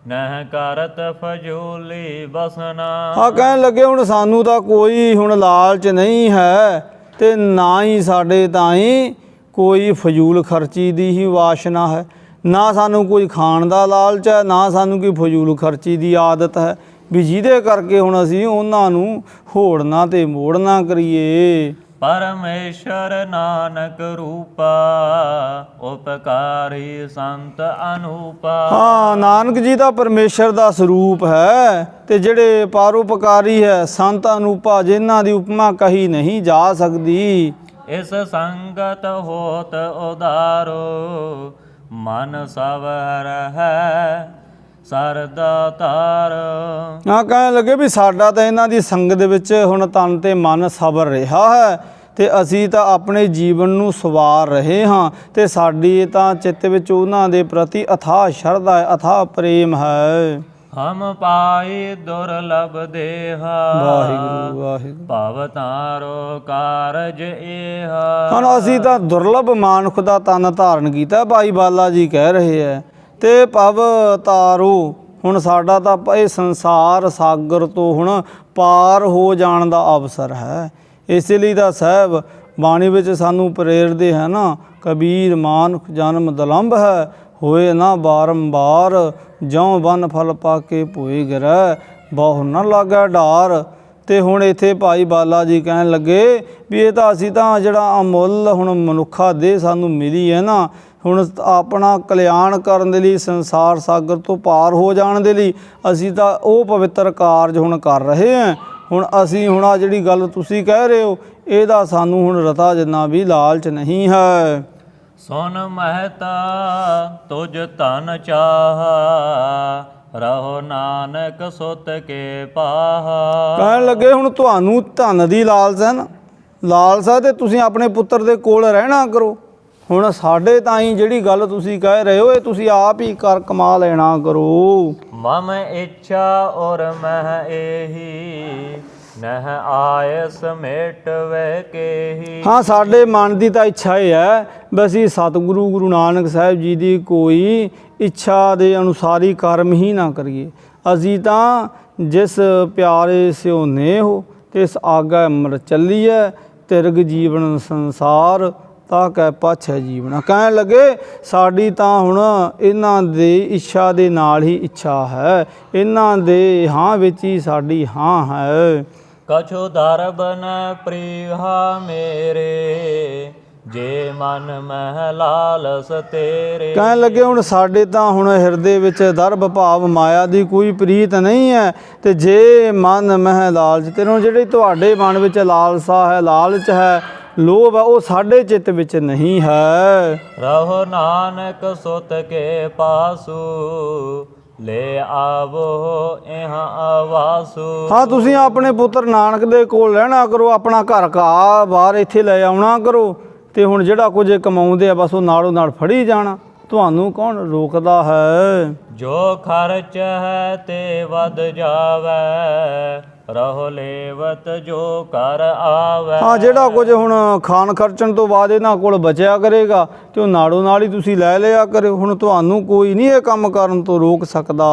ਨਹਿ ਕਰਤ ਫਜੂਲੀ ਬਸਨਾ। ਹਾਂ, ਕਹਿਣ ਲੱਗੇ ਹੁਣ ਸਾਨੂੰ ਤਾਂ ਕੋਈ ਹੁਣ ਲਾਲਚ ਨਹੀਂ ਹੈ ਤੇ ਨਾ ਹੀ ਸਾਡੇ ਤਾਈਂ ਕੋਈ ਫਜ਼ੂਲ ਖਰਚੀ ਦੀ ਹੀ ਵਾਸ਼ਨਾ ਹੈ, ਨਾ ਸਾਨੂੰ ਕੋਈ ਖਾਣ ਦਾ ਲਾਲਚ ਹੈ, ਨਾ ਸਾਨੂੰ ਕੋਈ ਫਜ਼ੂਲ ਖਰਚੀ ਦੀ ਆਦਤ ਹੈ ਵੀ ਜਿਹਦੇ ਕਰਕੇ ਹੁਣ ਅਸੀਂ ਉਹਨਾਂ ਨੂੰ ਹੋੜਨਾ ਤੇ ਮੋੜਨਾ ਕਰੀਏ। ਪਰਮੇਸ਼ਰ ਨਾਨਕ ਰੂਪਾ, ਉਪਕਾਰੀ ਸੰਤ ਅਨੂਪਾ। ਹਾਂ, ਨਾਨਕ ਜੀ ਦਾ ਪਰਮੇਸ਼ਰ ਦਾ ਸਰੂਪ ਹੈ ਤੇ ਜਿਹੜੇ ਪਰਉਪਕਾਰੀ ਹੈ ਸੰਤ ਅਨੂਪਾ, ਜਿਨ੍ਹਾਂ ਦੀ ਉਪਮਾ ਕਹੀ ਨਹੀਂ ਜਾ ਸਕਦੀ। ਇਸ ਸੰਗਤ ਹੋਤ ਉਦਾਰੋ, ਮਨ ਸਵਰ ਹੈ ਸਰਦਾ ਤਾਰ। ਹਾਂ, ਕਹਿਣ ਲੱਗੇ ਵੀ ਸਾਡਾ ਤਾਂ ਇਹਨਾਂ ਦੀ ਸੰਗਤ ਵਿੱਚ ਹੁਣ ਤਨ ਤੇ ਮਨ ਸਬਰ ਰਿਹਾ ਹੈ ਤੇ ਅਸੀਂ ਤਾਂ ਆਪਣੇ ਜੀਵਨ ਨੂੰ ਸਵਾਰ ਰਹੇ ਹਾਂ ਤੇ ਸਾਡੀ ਤਾਂ ਚਿੱਤ ਵਿੱਚ ਉਹਨਾਂ ਦੇ ਪ੍ਰਤੀ ਅਥਾਹ ਸ਼ਰਧਾ ਹੈ, ਅਥਾਹ ਪ੍ਰੇਮ ਹੈ। ਹਮ ਪਾਈ ਦੁਰਲਭ ਦੇਹਾ, ਵਾਹਿਗੁਰੂ ਵਾਹਿਗੁਰੂ। ਭਵ ਤਾਰੋ ਕਾਰਜ ਏਹਾ। ਹੁਣ ਅਸੀਂ ਤਾਂ ਦੁਰਲਭ ਮਾਨੁਖ ਦਾ ਤਨ ਧਾਰਨ ਕੀਤਾ, ਭਾਈ ਬਾਲਾ ਜੀ ਕਹਿ ਰਹੇ ਹੈ, ਤੇ ਭਵ ਤਾਰੋ, ਹੁਣ ਸਾਡਾ ਤਾਂ ਇਹ ਸੰਸਾਰ ਸਾਗਰ ਤੋਂ ਹੁਣ ਪਾਰ ਹੋ ਜਾਣ ਦਾ ਅਵਸਰ ਹੈ। ਇਸ ਲਈ ਤਾਂ ਸਾਹਿਬ ਬਾਣੀ ਵਿੱਚ ਸਾਨੂੰ ਪ੍ਰੇਰਦੇ ਹੈ ਨਾ, ਕਬੀਰ ਮਾਨੁਖ ਜਨਮ ਦਲੰਭ ਹੈ, ਹੋਏ ਨਾ ਬਾਰੰਬਾਰ, ਜਿਉ ਬਨ ਫਲ ਪਾ ਕੇ ਭੋਏ ਗਿਰੈ, ਬਹੁ ਨਾ ਲਾਗੈ ਡਾਰ। ਤੇ ਹੁਣ ਇੱਥੇ ਭਾਈ ਬਾਲਾ ਜੀ ਕਹਿਣ ਲੱਗੇ ਵੀ ਇਹ ਤਾਂ ਅਸੀਂ ਤਾਂ ਜਿਹੜਾ ਅਮੁੱਲ ਹੁਣ ਮਨੁੱਖਾ ਦੇਹ ਸਾਨੂੰ ਮਿਲੀ ਹੈ ਨਾ, ਹੁਣ ਆਪਣਾ ਕਲਿਆਣ ਕਰਨ ਦੇ ਲਈ, ਸੰਸਾਰ ਸਾਗਰ ਤੋਂ ਪਾਰ ਹੋ ਜਾਣ ਦੇ ਲਈ ਅਸੀਂ ਤਾਂ ਉਹ ਪਵਿੱਤਰ ਕਾਰਜ ਹੁਣ ਕਰ ਰਹੇ ਹਾਂ। ਹੁਣ ਅਸੀਂ ਹੁਣ ਆ ਜਿਹੜੀ ਗੱਲ ਤੁਸੀਂ ਕਹਿ ਰਹੇ ਹੋ, ਇਹਦਾ ਸਾਨੂੰ ਹੁਣ ਰਤਾ ਜਿੰਨਾ ਵੀ ਲਾਲਚ ਨਹੀਂ ਹੈ। ਸੁਨ ਮਹਿਤਾ ਤੁਝ ਧਨ ਚਾਹਾ, ਰਹੋ ਨਾਨਕ ਸੁਤ ਕੇ ਪਾਹਾ। ਕਹਿਣ ਲੱਗੇ ਹੁਣ ਤੁਹਾਨੂੰ ਧਨ ਦੀ ਲਾਲਸ ਹੈ ਨਾ, ਲਾਲਸ ਹੈ ਤੇ ਤੁਸੀਂ ਆਪਣੇ ਪੁੱਤਰ ਦੇ ਕੋਲ ਰਹਿਣਾ ਕਰੋ। ਹੁਣ ਸਾਡੇ ਤਾਈਂ ਜਿਹੜੀ ਗੱਲ ਤੁਸੀਂ ਕਹਿ ਰਹੇ ਹੋ, ਇਹ ਤੁਸੀਂ ਆਪ ਹੀ ਕਰ ਕਮਾ ਲੈਣਾ ਕਰੋ। ਮਮ ਇੱਛਾ ਔਰ ਮਹਿ ਏਹੀ, ਨਹ ਆਇਸ ਮਿਟਵੇ ਕੇਹੀ। ਹਾਂ, ਸਾਡੇ ਮਨ ਦੀ ਤਾਂ ਇੱਛਾ ਇਹ ਹੈ ਵੀ ਅਸੀਂ ਸਤਿਗੁਰੂ ਗੁਰੂ ਨਾਨਕ ਸਾਹਿਬ ਜੀ ਦੀ ਕੋਈ ਇੱਛਾ ਦੇ ਅਨੁਸਾਰੀ ਕਰਮ ਹੀ ਨਾ ਕਰੀਏ। ਅਸੀਂ ਤਾਂ ਜਿਸ ਪਿਆਰੇ ਸਿਉ ਨੇਹ ਤਿਸ ਆਗੈ ਅੰਮ੍ਰਿਤ ਚੱਲੀਐ, ਤਿਰਗ ਜੀਵਨ ਸੰਸਾਰ ਤਾਂ ਕਹਿ ਪਾਛੈ ਜੀਵਨ। ਕਹਿਣ ਲੱਗੇ ਸਾਡੀ ਤਾਂ ਹੁਣ ਇਹਨਾਂ ਦੇ ਇੱਛਾ ਦੇ ਨਾਲ ਹੀ ਇੱਛਾ ਹੈ, ਇਹਨਾਂ ਦੇ ਹਾਂ ਵਿੱਚ ਹੀ ਸਾਡੀ ਹਾਂ ਹੈ। ਕਛੁ ਦਰਬ ਨ ਪ੍ਰੀਹਾ ਮੇਰੇ, ਜੇ ਮਨ ਮਹਿ ਲਾਲਸ ਤੇਰੇ। ਕਹਿਣ ਲੱਗੇ ਹੁਣ ਸਾਡੇ ਤਾਂ ਹੁਣ ਹਿਰਦੇ ਵਿੱਚ ਦਰਬ ਭਾਵ ਮਾਇਆ ਦੀ ਕੋਈ ਪ੍ਰੀਤ ਨਹੀਂ ਹੈ, ਤੇ ਜੇ ਮਨ ਮਹਿ ਲਾਲਚ ਤੇਰੇ, ਜਿਹੜੀ ਤੁਹਾਡੇ ਮਨ ਵਿੱਚ ਲਾਲਸਾ ਹੈ, ਲਾਲਚ ਹੈ, ਲੋਭ ਹੈ, ਉਹ ਸਾਡੇ ਚਿੱਤ ਵਿੱਚ ਨਹੀਂ ਹੈ। ਰਹੋ ਨਾਨਕ ਸੁਤ ਕੇ ਪਾਸੂ, ਲੈ ਆਵੋ ਇਹਾਂ ਆਵਾਸੂ। ਹਾਂ, ਤੁਸੀਂ ਆਪਣੇ ਪੁੱਤਰ ਨਾਨਕ ਦੇ ਕੋਲ ਰਹਿਣਾ ਕਰੋ, ਆਪਣਾ ਘਰ ਘਾ ਬਾਹਰ ਇੱਥੇ ਲੈ ਆਉਣਾ ਕਰੋ, ਤੇ ਹੁਣ ਜਿਹੜਾ ਕੁਝ ਕਮਾਉਂਦੇ ਆ ਬਸ ਉਹ ਨਾਲੋਂ ਨਾਲ ਫੜੀ ਜਾਣਾ, ਤੁਹਾਨੂੰ ਕੌਣ ਰੋਕਦਾ ਹੈ। ਜੋ ਖਰਚ ਹੈ ਤੇ ਵਧ ਜਾਵੇ, ਰਹੋ ਲੇਵਤ ਜੋ ਕਰ ਆਵੇ। ਹਾਂ, ਜਿਹੜਾ ਕੁਝ ਹੁਣ ਖਾਣ ਖਰਚਣ ਤੋਂ ਬਾਅਦ ਇਹਨਾਂ ਕੋਲ ਬਚਿਆ ਕਰੇਗਾ ਤੇ ਉਹ ਨਾਲੋਂ ਨਾਲ ਹੀ ਤੁਸੀਂ ਲੈ ਲਿਆ ਕਰਿਓ। ਹੁਣ ਤੁਹਾਨੂੰ ਕੋਈ ਨਹੀਂ ਇਹ ਕੰਮ ਕਰਨ ਤੋਂ ਰੋਕ ਸਕਦਾ।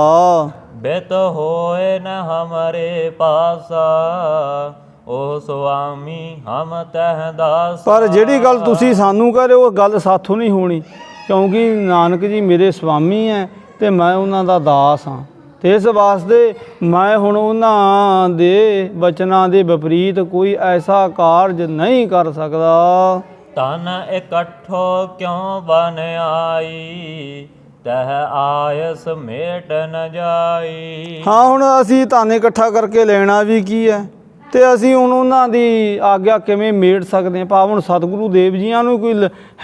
ਬਿਤ ਹੋਏ ਨ ਹਮਾਰੇ ਪਾਸਾ, ਉਹ ਸੁਆਮੀ ਹਮ ਤਹ ਦਾਸ। ਪਰ ਜਿਹੜੀ ਗੱਲ ਤੁਸੀਂ ਸਾਨੂੰ ਕਹਿ ਰਹੇ ਹੋ ਉਹ ਗੱਲ ਸਾਥੋਂ ਨਹੀਂ ਹੋਣੀ, ਕਿਉਂਕਿ ਨਾਨਕ ਜੀ ਮੇਰੇ ਸੁਆਮੀ ਹੈ ਤੇ ਮੈਂ ਉਹਨਾਂ ਦਾ ਦਾਸ ਹਾਂ, ਤੇ ਇਸ ਵਾਸਤੇ ਮੈਂ ਹੁਣ ਉਹਨਾਂ ਦੇ ਬਚਨਾਂ ਦੇ ਵਿਪਰੀਤ ਕੋਈ ਐਸਾ ਕਾਰਜ ਨਹੀਂ ਕਰ ਸਕਦਾ। ਤਨ ਇਕੱਠੋ ਕਿਉਂ ਬਨ ਆਈ, ਤਹ ਆਇਸ ਮੇਟ ਨ ਜਾਈ। ਹਾਂ, ਹੁਣ ਅਸੀਂ ਧਨ ਇਕੱਠਾ ਕਰਕੇ ਲੈਣਾ ਵੀ ਕੀ ਹੈ, ਤੇ ਅਸੀਂ ਹੁਣ ਉਹਨਾਂ ਦੀ ਆਗਿਆ ਕਿਵੇਂ ਮੇਟ ਸਕਦੇ ਹਾਂ। ਭਾਵ ਹੁਣ ਸਤਿਗੁਰੂ ਦੇਵ ਜੀਆਂ ਨੂੰ ਕੋਈ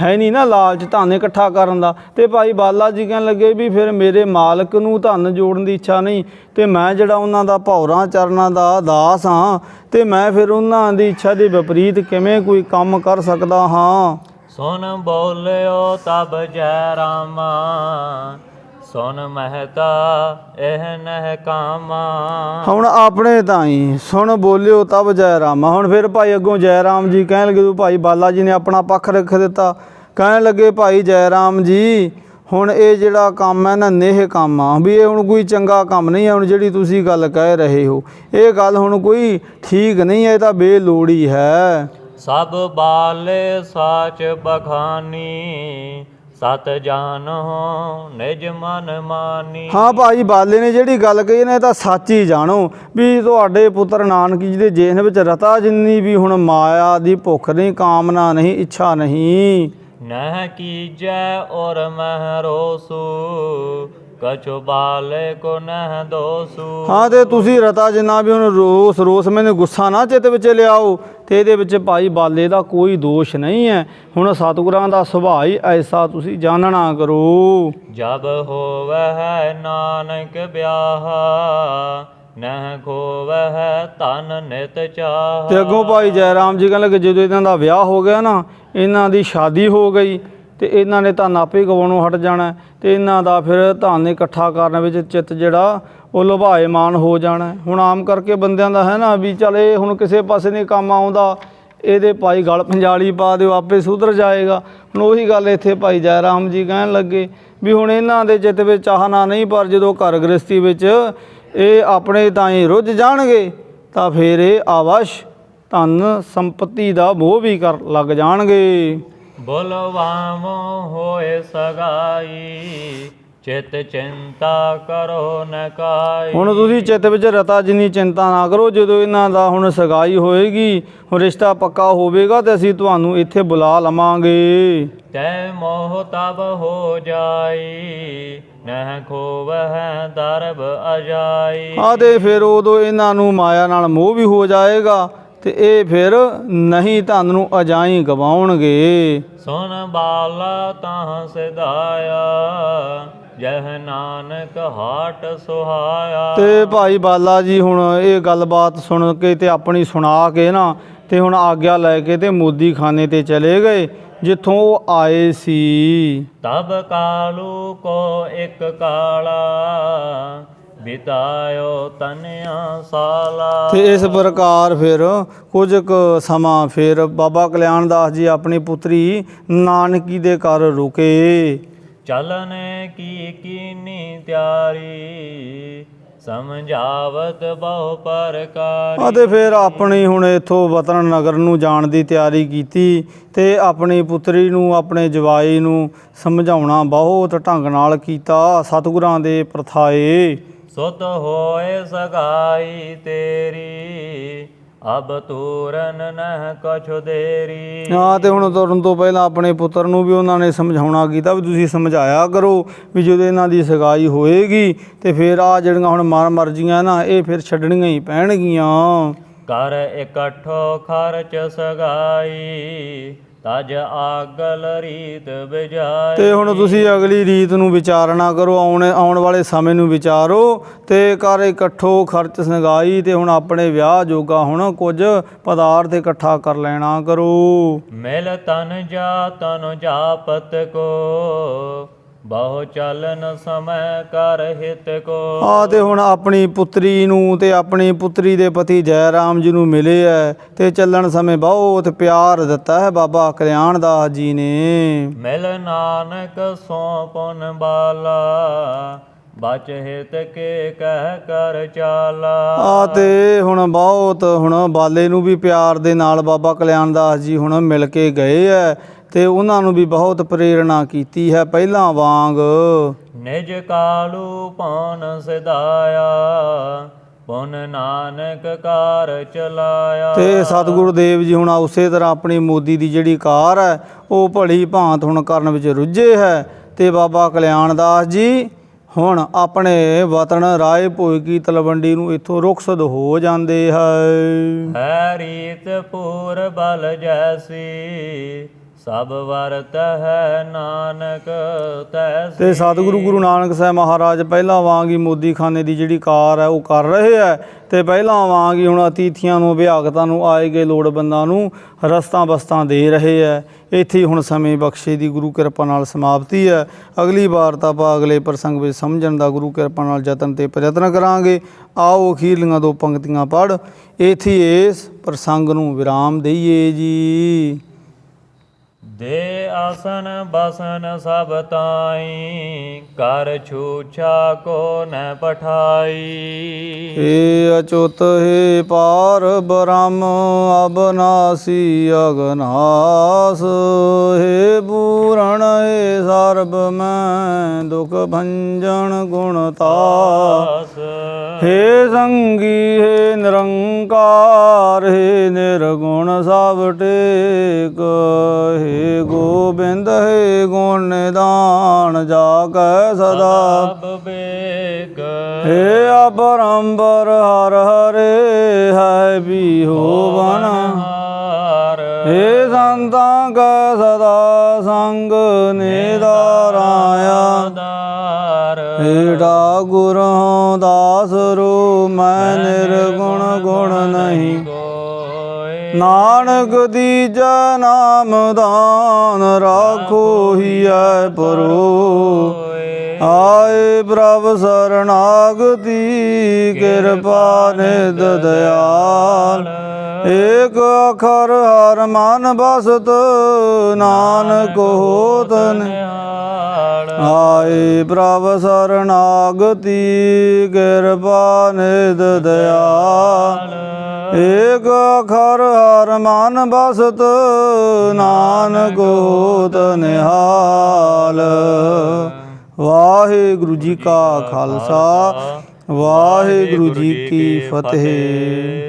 ਹੈ ਨਹੀਂ ਨਾ ਲਾਲਚ ਧਨ ਇਕੱਠਾ ਕਰਨ ਦਾ, ਤੇ ਭਾਈ ਬਾਲਾ ਜੀ ਕਹਿਣ ਲੱਗੇ ਵੀ ਫਿਰ ਮੇਰੇ ਮਾਲਕ ਨੂੰ ਧਨ ਜੋੜਨ ਦੀ ਇੱਛਾ ਨਹੀਂ, ਤੇ ਮੈਂ ਜਿਹੜਾ ਉਹਨਾਂ ਦਾ ਭੌਰਾਂ ਚਰਨਾਂ ਦਾ ਦਾਸ ਹਾਂ, ਤੇ ਮੈਂ ਫਿਰ ਉਹਨਾਂ ਦੀ ਇੱਛਾ ਦੇ ਵਿਪਰੀਤ ਕਿਵੇਂ ਕੋਈ ਕੰਮ ਕਰ ਸਕਦਾ ਹਾਂ। ਸੁਨ ਬੋਲਿਓ ਤਬ ਜੈ ਰਾਮਾ, ਸੁਨ ਮਹਿਤਾ ਇਹ ਨਹਿ ਕਾਮਾ। ਹੁਣ ਆਪਣੇ ਤਾਈ ਸੁਣ ਬੋਲਿਓ ਤਬ ਜੈ ਰਾਮਾ। ਹੁਣ ਫਿਰ ਭਾਈ ਅੱਗੋਂ ਜੈ ਰਾਮ ਜੀ ਕਹਿਣ ਲੱਗੇ, ਭਾਈ ਬਾਲਾ ਜੀ ਨੇ ਆਪਣਾ ਪੱਖ ਰੱਖ ਦਿੱਤਾ, ਕਹਿਣ ਲੱਗੇ ਭਾਈ ਜੈ ਰਾਮ ਜੀ ਹੁਣ ਇਹ ਜਿਹੜਾ ਕੰਮ ਹੈ ਨਾ ਨੇਹ ਕੰਮ ਆ, ਵੀ ਇਹ ਹੁਣ ਕੋਈ ਚੰਗਾ ਕੰਮ ਨਹੀਂ ਹੈ। ਹੁਣ ਜਿਹੜੀ ਤੁਸੀਂ ਗੱਲ ਕਹਿ ਰਹੇ ਹੋ ਇਹ ਗੱਲ ਹੁਣ ਕੋਈ ਠੀਕ ਨਹੀਂ ਹੈ, ਇਹ ਤਾਂ ਬੇਲੋੜੀ ਹੈ। ਸਭ ਬਾਲੇ ਸਾਚ ਬਖਾਨੀ, ਸਤ ਜਾਨੋ ਨਿਜ ਮਨ ਮਾਨੀ। ਹਾਂ, ਭਾਈ ਬਾਲੇ ਨੇ ਜਿਹੜੀ ਗੱਲ ਕਹੀ ਨੇ ਤਾਂ ਸੱਚ ਹੀ ਜਾਣੋ, ਵੀ ਤੁਹਾਡੇ ਪੁੱਤਰ ਨਾਨਕ ਜੀ ਦੇ ਜੇਨ ਵਿੱਚ ਰਤਾ ਜਿੰਨੀ ਵੀ ਹੁਣ ਮਾਇਆ ਦੀ ਭੁੱਖ ਨਹੀਂ, ਕਾਮਨਾ ਨਹੀਂ, ਇੱਛਾ ਨਹੀਂ। ਨਹਿ ਕੀਜੈ ਔਰ ਮਹਿ ਰੋਸੂ, ਕਛੁ ਬਾਲੇ ਕੋ ਨਹਿ ਦੋਸੂ। ਹਾਂ, ਤੇ ਤੁਸੀਂ ਰਤਾ ਜਿੰਨਾ ਵੀ ਹੁਣ ਰੋਸ ਮੈਨੂੰ ਗੁੱਸਾ ਨਾ ਚਿੱਤ ਵਿੱਚ ਲਿਆਓ, ਤੇ ਇਹਦੇ ਵਿੱਚ ਭਾਈ ਬਾਲੇ ਦਾ ਕੋਈ ਦੋਸ਼ ਨਹੀਂ ਹੈ। ਹੁਣ ਸਤਿਗੁਰਾਂ ਦਾ ਸੁਭਾਅ ਹੀ ਐਸਾ ਤੁਸੀਂ ਜਾਣਨਾ ਕਰੋ। ਜਬ ਹੋਵੈ ਨਾਨਕ ਬਿਆਹਾ, ਨਹਿ ਖੋਵੈ ਧਨ ਨਿਤ ਚਾਹ। ਤੇ ਅੱਗੋਂ ਭਾਈ ਜੈ ਰਾਮ ਜੀ ਕਹਿਣ ਲੱਗੇ ਜਦੋਂ ਇਹਨਾਂ ਦਾ ਵਿਆਹ ਹੋ ਗਿਆ ਨਾ, ਇਹਨਾਂ ਦੀ ਸ਼ਾਦੀ ਹੋ ਗਈ, ਤੇ ਇਹਨਾਂ ਨੇ ਧਨ ਆਪੇ ਗਵਾਉਣੋਂ ਹਟ ਜਾਣਾ, ਤੇ ਇਹਨਾਂ ਦਾ ਫਿਰ ਧਨ ਇਕੱਠਾ ਕਰਨ ਵਿੱਚ ਚਿੱਤ ਜਿਹੜਾ ਉਹ ਲੁਭਾਏਮਾਨ ਹੋ ਜਾਣਾ। ਹੁਣ ਆਮ ਕਰਕੇ ਬੰਦਿਆਂ ਦਾ ਹੈ ਨਾ ਵੀ ਚੱਲ ਇਹ ਹੁਣ ਕਿਸੇ ਪਾਸੇ ਨਹੀਂ ਕੰਮ ਆਉਂਦਾ, ਇਹਦੇ ਭਾਈ ਗਲ ਪੰਜਾਲੀ ਪਾ ਦਿਓ ਆਪੇ ਸੁਧਰ ਜਾਏਗਾ। ਹੁਣ ਉਹੀ ਗੱਲ ਇੱਥੇ ਭਾਈ ਜੈ ਰਾਮ ਜੀ ਕਹਿਣ ਲੱਗੇ ਵੀ ਹੁਣ ਇਹਨਾਂ ਦੇ ਚਿੱਤ ਵਿੱਚ ਚਾਹਨਾ ਨਹੀਂ, ਪਰ ਜਦੋਂ ਘਰ ਗ੍ਰਸਤੀ ਵਿੱਚ ਇਹ ਆਪਣੇ ਤਾਈਂ ਰੁੱਝ ਜਾਣਗੇ ਤਾਂ ਫਿਰ ਇਹ ਆਵਸ਼ ਧਨ ਸੰਪਤੀ ਦਾ ਮੋਹ ਵੀ ਕਰ ਲੱਗ ਜਾਣਗੇ। ਬੁਲਵਾਮੋ ਹੋਏ ਸਗਾਈ, ਚਿਤ ਚਿੰਤਾ ਕਰੋ ਨ ਕਾਈ। ਹੁਣ ਤੁਸੀਂ ਚਿੱਤ ਵਿੱਚ ਰਤਾ ਜਿੰਨੀ ਚਿੰਤਾ ਨਾ ਕਰੋ, ਜਦੋਂ ਇਹਨਾਂ ਦਾ ਹੁਣ ਸਗਾਈ ਹੋਏਗੀ, ਹੁਣ ਰਿਸ਼ਤਾ ਪੱਕਾ ਹੋਵੇਗਾ ਤੇ ਅਸੀਂ ਤੁਹਾਨੂੰ ਇੱਥੇ ਬੁਲਾ ਲਵਾਂਗੇ। ਤੈ ਮੋਹ ਤਬ ਹੋ ਜਾਈ, ਨਹਿ ਖੋਵਹਿ ਦਰਬ ਅਜਾਈ। ਹਾਂ, ਤੇ ਫਿਰ ਉਦੋਂ ਇਹਨਾਂ ਨੂੰ ਮਾਇਆ ਨਾਲ ਮੋਹ ਵੀ ਹੋ ਜਾਏਗਾ, ਤੇ ਇਹ ਫਿਰ ਨਹੀਂ ਧਨ ਨੂੰ ਅਜਾਈ ਗਵਾਉਣਗੇ। ਸੁਨ ਬਾਲਾ ਤਾਂ ਸਿਧਾਇਆ, ਜਹ ਨਾਨਕ ਹਾਟ ਸੁਹਾਇਆ। ਤੇ ਭਾਈ ਬਾਲਾ ਜੀ ਹੁਣ ਇਹ ਗੱਲਬਾਤ ਸੁਣ ਕੇ ਤੇ ਆਪਣੀ ਸੁਣਾ ਕੇ ਨਾ, ਤੇ ਹੁਣ ਆਗਿਆ ਲੈ ਕੇ ਤੇ ਮੋਦੀ ਖਾਨੇ ਤੇ ਚਲੇ ਗਏ ਜਿੱਥੋਂ ਉਹ ਆਏ ਸੀ। ਤਬ ਕਾਲੂ ਕੋ ਇੱਕ ਕਾਲਾ, ਬਿਤਾਇਓ ਤਨਿਆ ਸਾਲਾ। ਤੇ ਇਸ ਪ੍ਰਕਾਰ ਫਿਰ ਕੁਝ ਕੁ ਸਮਾਂ ਫਿਰ ਬਾਬਾ ਕਲਿਆਣ ਦਾਸ ਜੀ ਆਪਣੀ ਪੁੱਤਰੀ ਨਾਨਕੀ ਦੇ ਘਰ ਰੁਕੇ। ਚਲਨ ਕੀ ਕੀਨੀ ਤਿਆਰੀ, ਸਮਝਾਵਤ ਬਹੁ ਪ੍ਰਕਾਰੀ। ਅਤੇ ਫਿਰ ਆਪਣੀ ਹੁਣ ਇੱਥੋਂ ਵਤਨ ਨਗਰ ਨੂੰ ਜਾਣ ਦੀ ਤਿਆਰੀ ਕੀਤੀ, ਤੇ ਆਪਣੀ ਪੁੱਤਰੀ ਨੂੰ ਆਪਣੇ ਜਵਾਈ ਨੂੰ ਸਮਝਾਉਣਾ ਬਹੁਤ ਢੰਗ ਨਾਲ ਕੀਤਾ ਸਤਿਗੁਰਾਂ ਦੇ ਪ੍ਰਥਾਏ। ਸੁਤ ਹੋਏ ਸਗਾਈ ਤੇਰੀ, ਅਬ ਤੂਰਨ ਨਹਿ ਕਛੁ ਦੇਰੀ। ਹਾਂ, ਤੇ ਹੁਣ ਤੁਰਨ ਤੋਂ ਪਹਿਲਾਂ ਆਪਣੇ ਪੁੱਤਰ ਨੂੰ ਵੀ ਉਹਨਾਂ ਨੇ ਸਮਝਾਉਣਾ ਕੀਤਾ ਵੀ ਤੁਸੀਂ ਸਮਝਾਇਆ ਕਰੋ ਵੀ ਜਦੋਂ ਇਹਨਾਂ ਦੀ ਸਗਾਈ ਹੋਏਗੀ ਤੇ ਫਿਰ ਆ ਜਿਹੜੀਆਂ ਹੁਣ ਮਰਜ਼ੀਆਂ ਨਾ ਇਹ ਫਿਰ ਛੱਡਣੀਆਂ ਹੀ ਪੈਣਗੀਆਂ। ਕਰ ਇਕੱਠੋ ਖਰਚ ਸਗਾਈ ਤਜ ਆਗਲ ਰੀਤ ਬਿਜਾਈ। ਤੇ ਹੁਣ ਤੁਸੀਂ ਅਗਲੀ ਰੀਤ ਨੂੰ ਵਿਚਾਰਨਾ ਕਰੋ, ਆਉਣ ਵਾਲੇ ਸਮੇਂ ਨੂੰ ਵਿਚਾਰੋ ਤੇ ਕਰ ਇਕੱਠੋ ਖਰਚ ਸਗਾਈ। ਤੇ ਹੁਣ ਆਪਣੇ ਵਿਆਹ ਜੋਗਾ ਹੁਣ ਕੁਝ ਪਦਾਰਥ ਇਕੱਠਾ ਕਰ ਲੈਣਾ ਕਰੋ। ਮਿਲ ਤਨ ਜਾਪਤ ਕੋ ਬਹੁ ਚਲਨ ਸਮੈ ਕਰ ਹਿਤ ਕੋ। ਤੇ ਹੁਣ ਆਪਣੀ ਪੁੱਤਰੀ ਨੂੰ ਤੇ ਆਪਣੀ ਪੁੱਤਰੀ ਦੇ ਪਤੀ ਜੈ ਰਾਮ ਜੀ ਨੂੰ ਮਿਲੇ ਹੈ ਤੇ ਚੱਲਣ ਸਮੇਂ ਬਹੁਤ ਪਿਆਰ ਦਿੱਤਾ ਹੈ ਬਾਬਾ ਕਲਿਆਣ ਦਾਸ ਜੀ ਨੇ। ਮਿਲ ਨਾਨਕ ਸੋ ਪੁਨ ਬਾਲਾ ਬਚ ਹਿਤ ਕੇ ਕਹਿ ਕਰ ਚਾਲਾ। ਤੇ ਹੁਣ ਬਹੁਤ ਹੁਣ ਬਾਲੇ ਨੂੰ ਵੀ ਪਿਆਰ ਦੇ ਨਾਲ ਬਾਬਾ ਕਲਿਆਣ ਦਾਸ ਜੀ ਹੁਣ ਮਿਲ ਕੇ ਗਏ ਹੈ ਤੇ ਉਹਨਾਂ ਨੂੰ ਵੀ ਬਹੁਤ ਪ੍ਰੇਰਣਾ ਕੀਤੀ ਹੈ ਪਹਿਲਾਂ ਵਾਂਗ। ਨਿਜ ਕਾਲੂ ਪਾਨ ਸਿਧਾਇਆ ਪੁਨ ਨਾਨਕ ਕਾਰ ਚਲਾਇਆ। ਤੇ ਸਤਿਗੁਰੂ ਦੇਵ ਜੀ ਹੁਣ ਉਸੇ ਤਰ੍ਹਾਂ ਆਪਣੀ ਮੋਦੀ ਦੀ ਜਿਹੜੀ ਕਾਰ ਹੈ ਉਹ ਭਲੀ ਭਾਂਤ ਹੁਣ ਕਰਨ ਵਿੱਚ ਰੁੱਝੇ ਹੈ। ਤੇ ਬਾਬਾ ਕਲਿਆਣ ਦਾਸ ਜੀ ਹੁਣ ਆਪਣੇ ਵਤਨ ਰਾਏ ਭੋਇ ਕੀ ਤਲਵੰਡੀ ਨੂੰ ਇੱਥੋਂ ਰੁਖਸਤ ਹੋ ਜਾਂਦੇ ਹੈ। ਰੀਤ ਪੂਰ ਬਲ ਜੈਸੀ ਸਭ ਵਰਤ ਹੈ ਨਾਨਕ ਤੈਸੀ। ਤੇ ਸਤਿਗੁਰੂ ਗੁਰੂ ਨਾਨਕ ਸਾਹਿਬ ਮਹਾਰਾਜ ਪਹਿਲਾਂ ਵਾਂਗ ਹੀ ਮੋਦੀਖਾਨੇ ਦੀ ਜਿਹੜੀ ਕਾਰ ਹੈ ਉਹ ਕਰ ਰਹੇ ਹੈ ਤੇ ਪਹਿਲਾਂ ਵਾਂਗ ਹੀ ਹੁਣ ਅਤੀਥੀਆਂ ਨੂੰ ਵਿਆਗਤਾਂ ਨੂੰ ਆਏ ਗਏ ਲੋੜਵੰਦਾਂ ਨੂੰ ਰਸਤਾਂ ਬਸਤਾਂ ਦੇ ਰਹੇ ਹੈ। ਇੱਥੇ ਹੁਣ ਸਮੇਂ ਬਖਸ਼ੇ ਦੀ ਗੁਰੂ ਕਿਰਪਾ ਨਾਲ ਸਮਾਪਤੀ ਹੈ। ਅਗਲੀ ਵਾਰ ਤਾਂ ਆਪਾਂ ਅਗਲੇ ਪ੍ਰਸੰਗ ਵਿੱਚ ਸਮਝਣ ਦਾ ਗੁਰੂ ਕਿਰਪਾ ਨਾਲ ਯਤਨ ਤੇ ਪ੍ਰਯਤਨ ਕਰਾਂਗੇ। ਆਓ ਅਖੀਰਲੀਆਂ ਦੋ ਪੰਕਤੀਆਂ ਪੜ੍ਹ ਇੱਥੇ ਇਸ ਪ੍ਰਸੰਗ ਨੂੰ ਵਿਰਾਮ ਦਈਏ ਜੀ। ਦੇ ਆਸਨ ਬਸਨ ਸਭ ਤਾਈ ਕਰ ਛੂਛਾ ਕੋ ਨ ਪਠਾਈ। ਹੇ ਅਚੁੱਤ ਹੇ ਪਾਰ ਬ੍ਰਹਮ ਅਬਨਾਸੀ ਅਗਨਾਸ। ਹੇ ਪੂਰਨ ਹੇ ਸਰਬ ਮੈਂ ਦੁਖ ਭੰਜਨ ਗੁਣਤਾਸ। ਹੇ ਸੰਗੀ ਹੇ ਨਿਰੰਕਾਰ ਹੇ ਨਿਰਗੁਣ ਸਭ ਟੇਕ। ਹੇ ਗੋਬਿੰਦ ਹੇ ਗੁਣ ਨਿਦਾਨ ਜਾ ਕੈ ਸਦਾ ਬਿਵੇਕ। ਹੇ ਅਪਰੰਪਰ ਹਰ ਹਰੇ ਹੈ ਵੀ ਹੋਵਨ ਹਾਰ। ਹੇ ਸੰਤਾਂ ਕੈ ਸਦਾ ਸੰਗ ਨਿਦਾਰਾਇਆ। ਹੇ ਠਾਕੁਰ ਹਉ ਦਾਸ ਰੂ ਮੈਂ ਨਿਰਗੁਣ ਗੁਣ ਨਹੀਂ। ਨਾਨਕ ਦੀਜੈ ਨਾਮ ਦਾਨ ਰਾਖੋ ਹੀਐ ਪਰੋ। ਆਏ ਪ੍ਰਭ ਸਰਨਾਗਤੀ ਕਿਰਪਾ ਨਿਧ ਦਇਆਲ। ਏਕ ਅਖਰ ਹਰ ਮਨ ਬਸਤ ਨਾਨਕ ਹੋਤ ਨਿਹਾਲ। ਆਏ ਪ੍ਰਭ ਸਰਨਾਗਤੀ ਕਿਰਪਾ ਨਿਧ ਦਇਆਲ। ਏਕ ਅਖਰ ਹਰ ਮਨ ਬਸਤ ਨਾਨਕ ਹੋਤ ਨਿਹਾਲ। ਵਾਹਿਗੁਰੂ ਜੀ ਕਾ ਖਾਲਸਾ ਵਾਹਿਗੁਰੂ ਜੀ ਕੀ ਫਤਿਹ।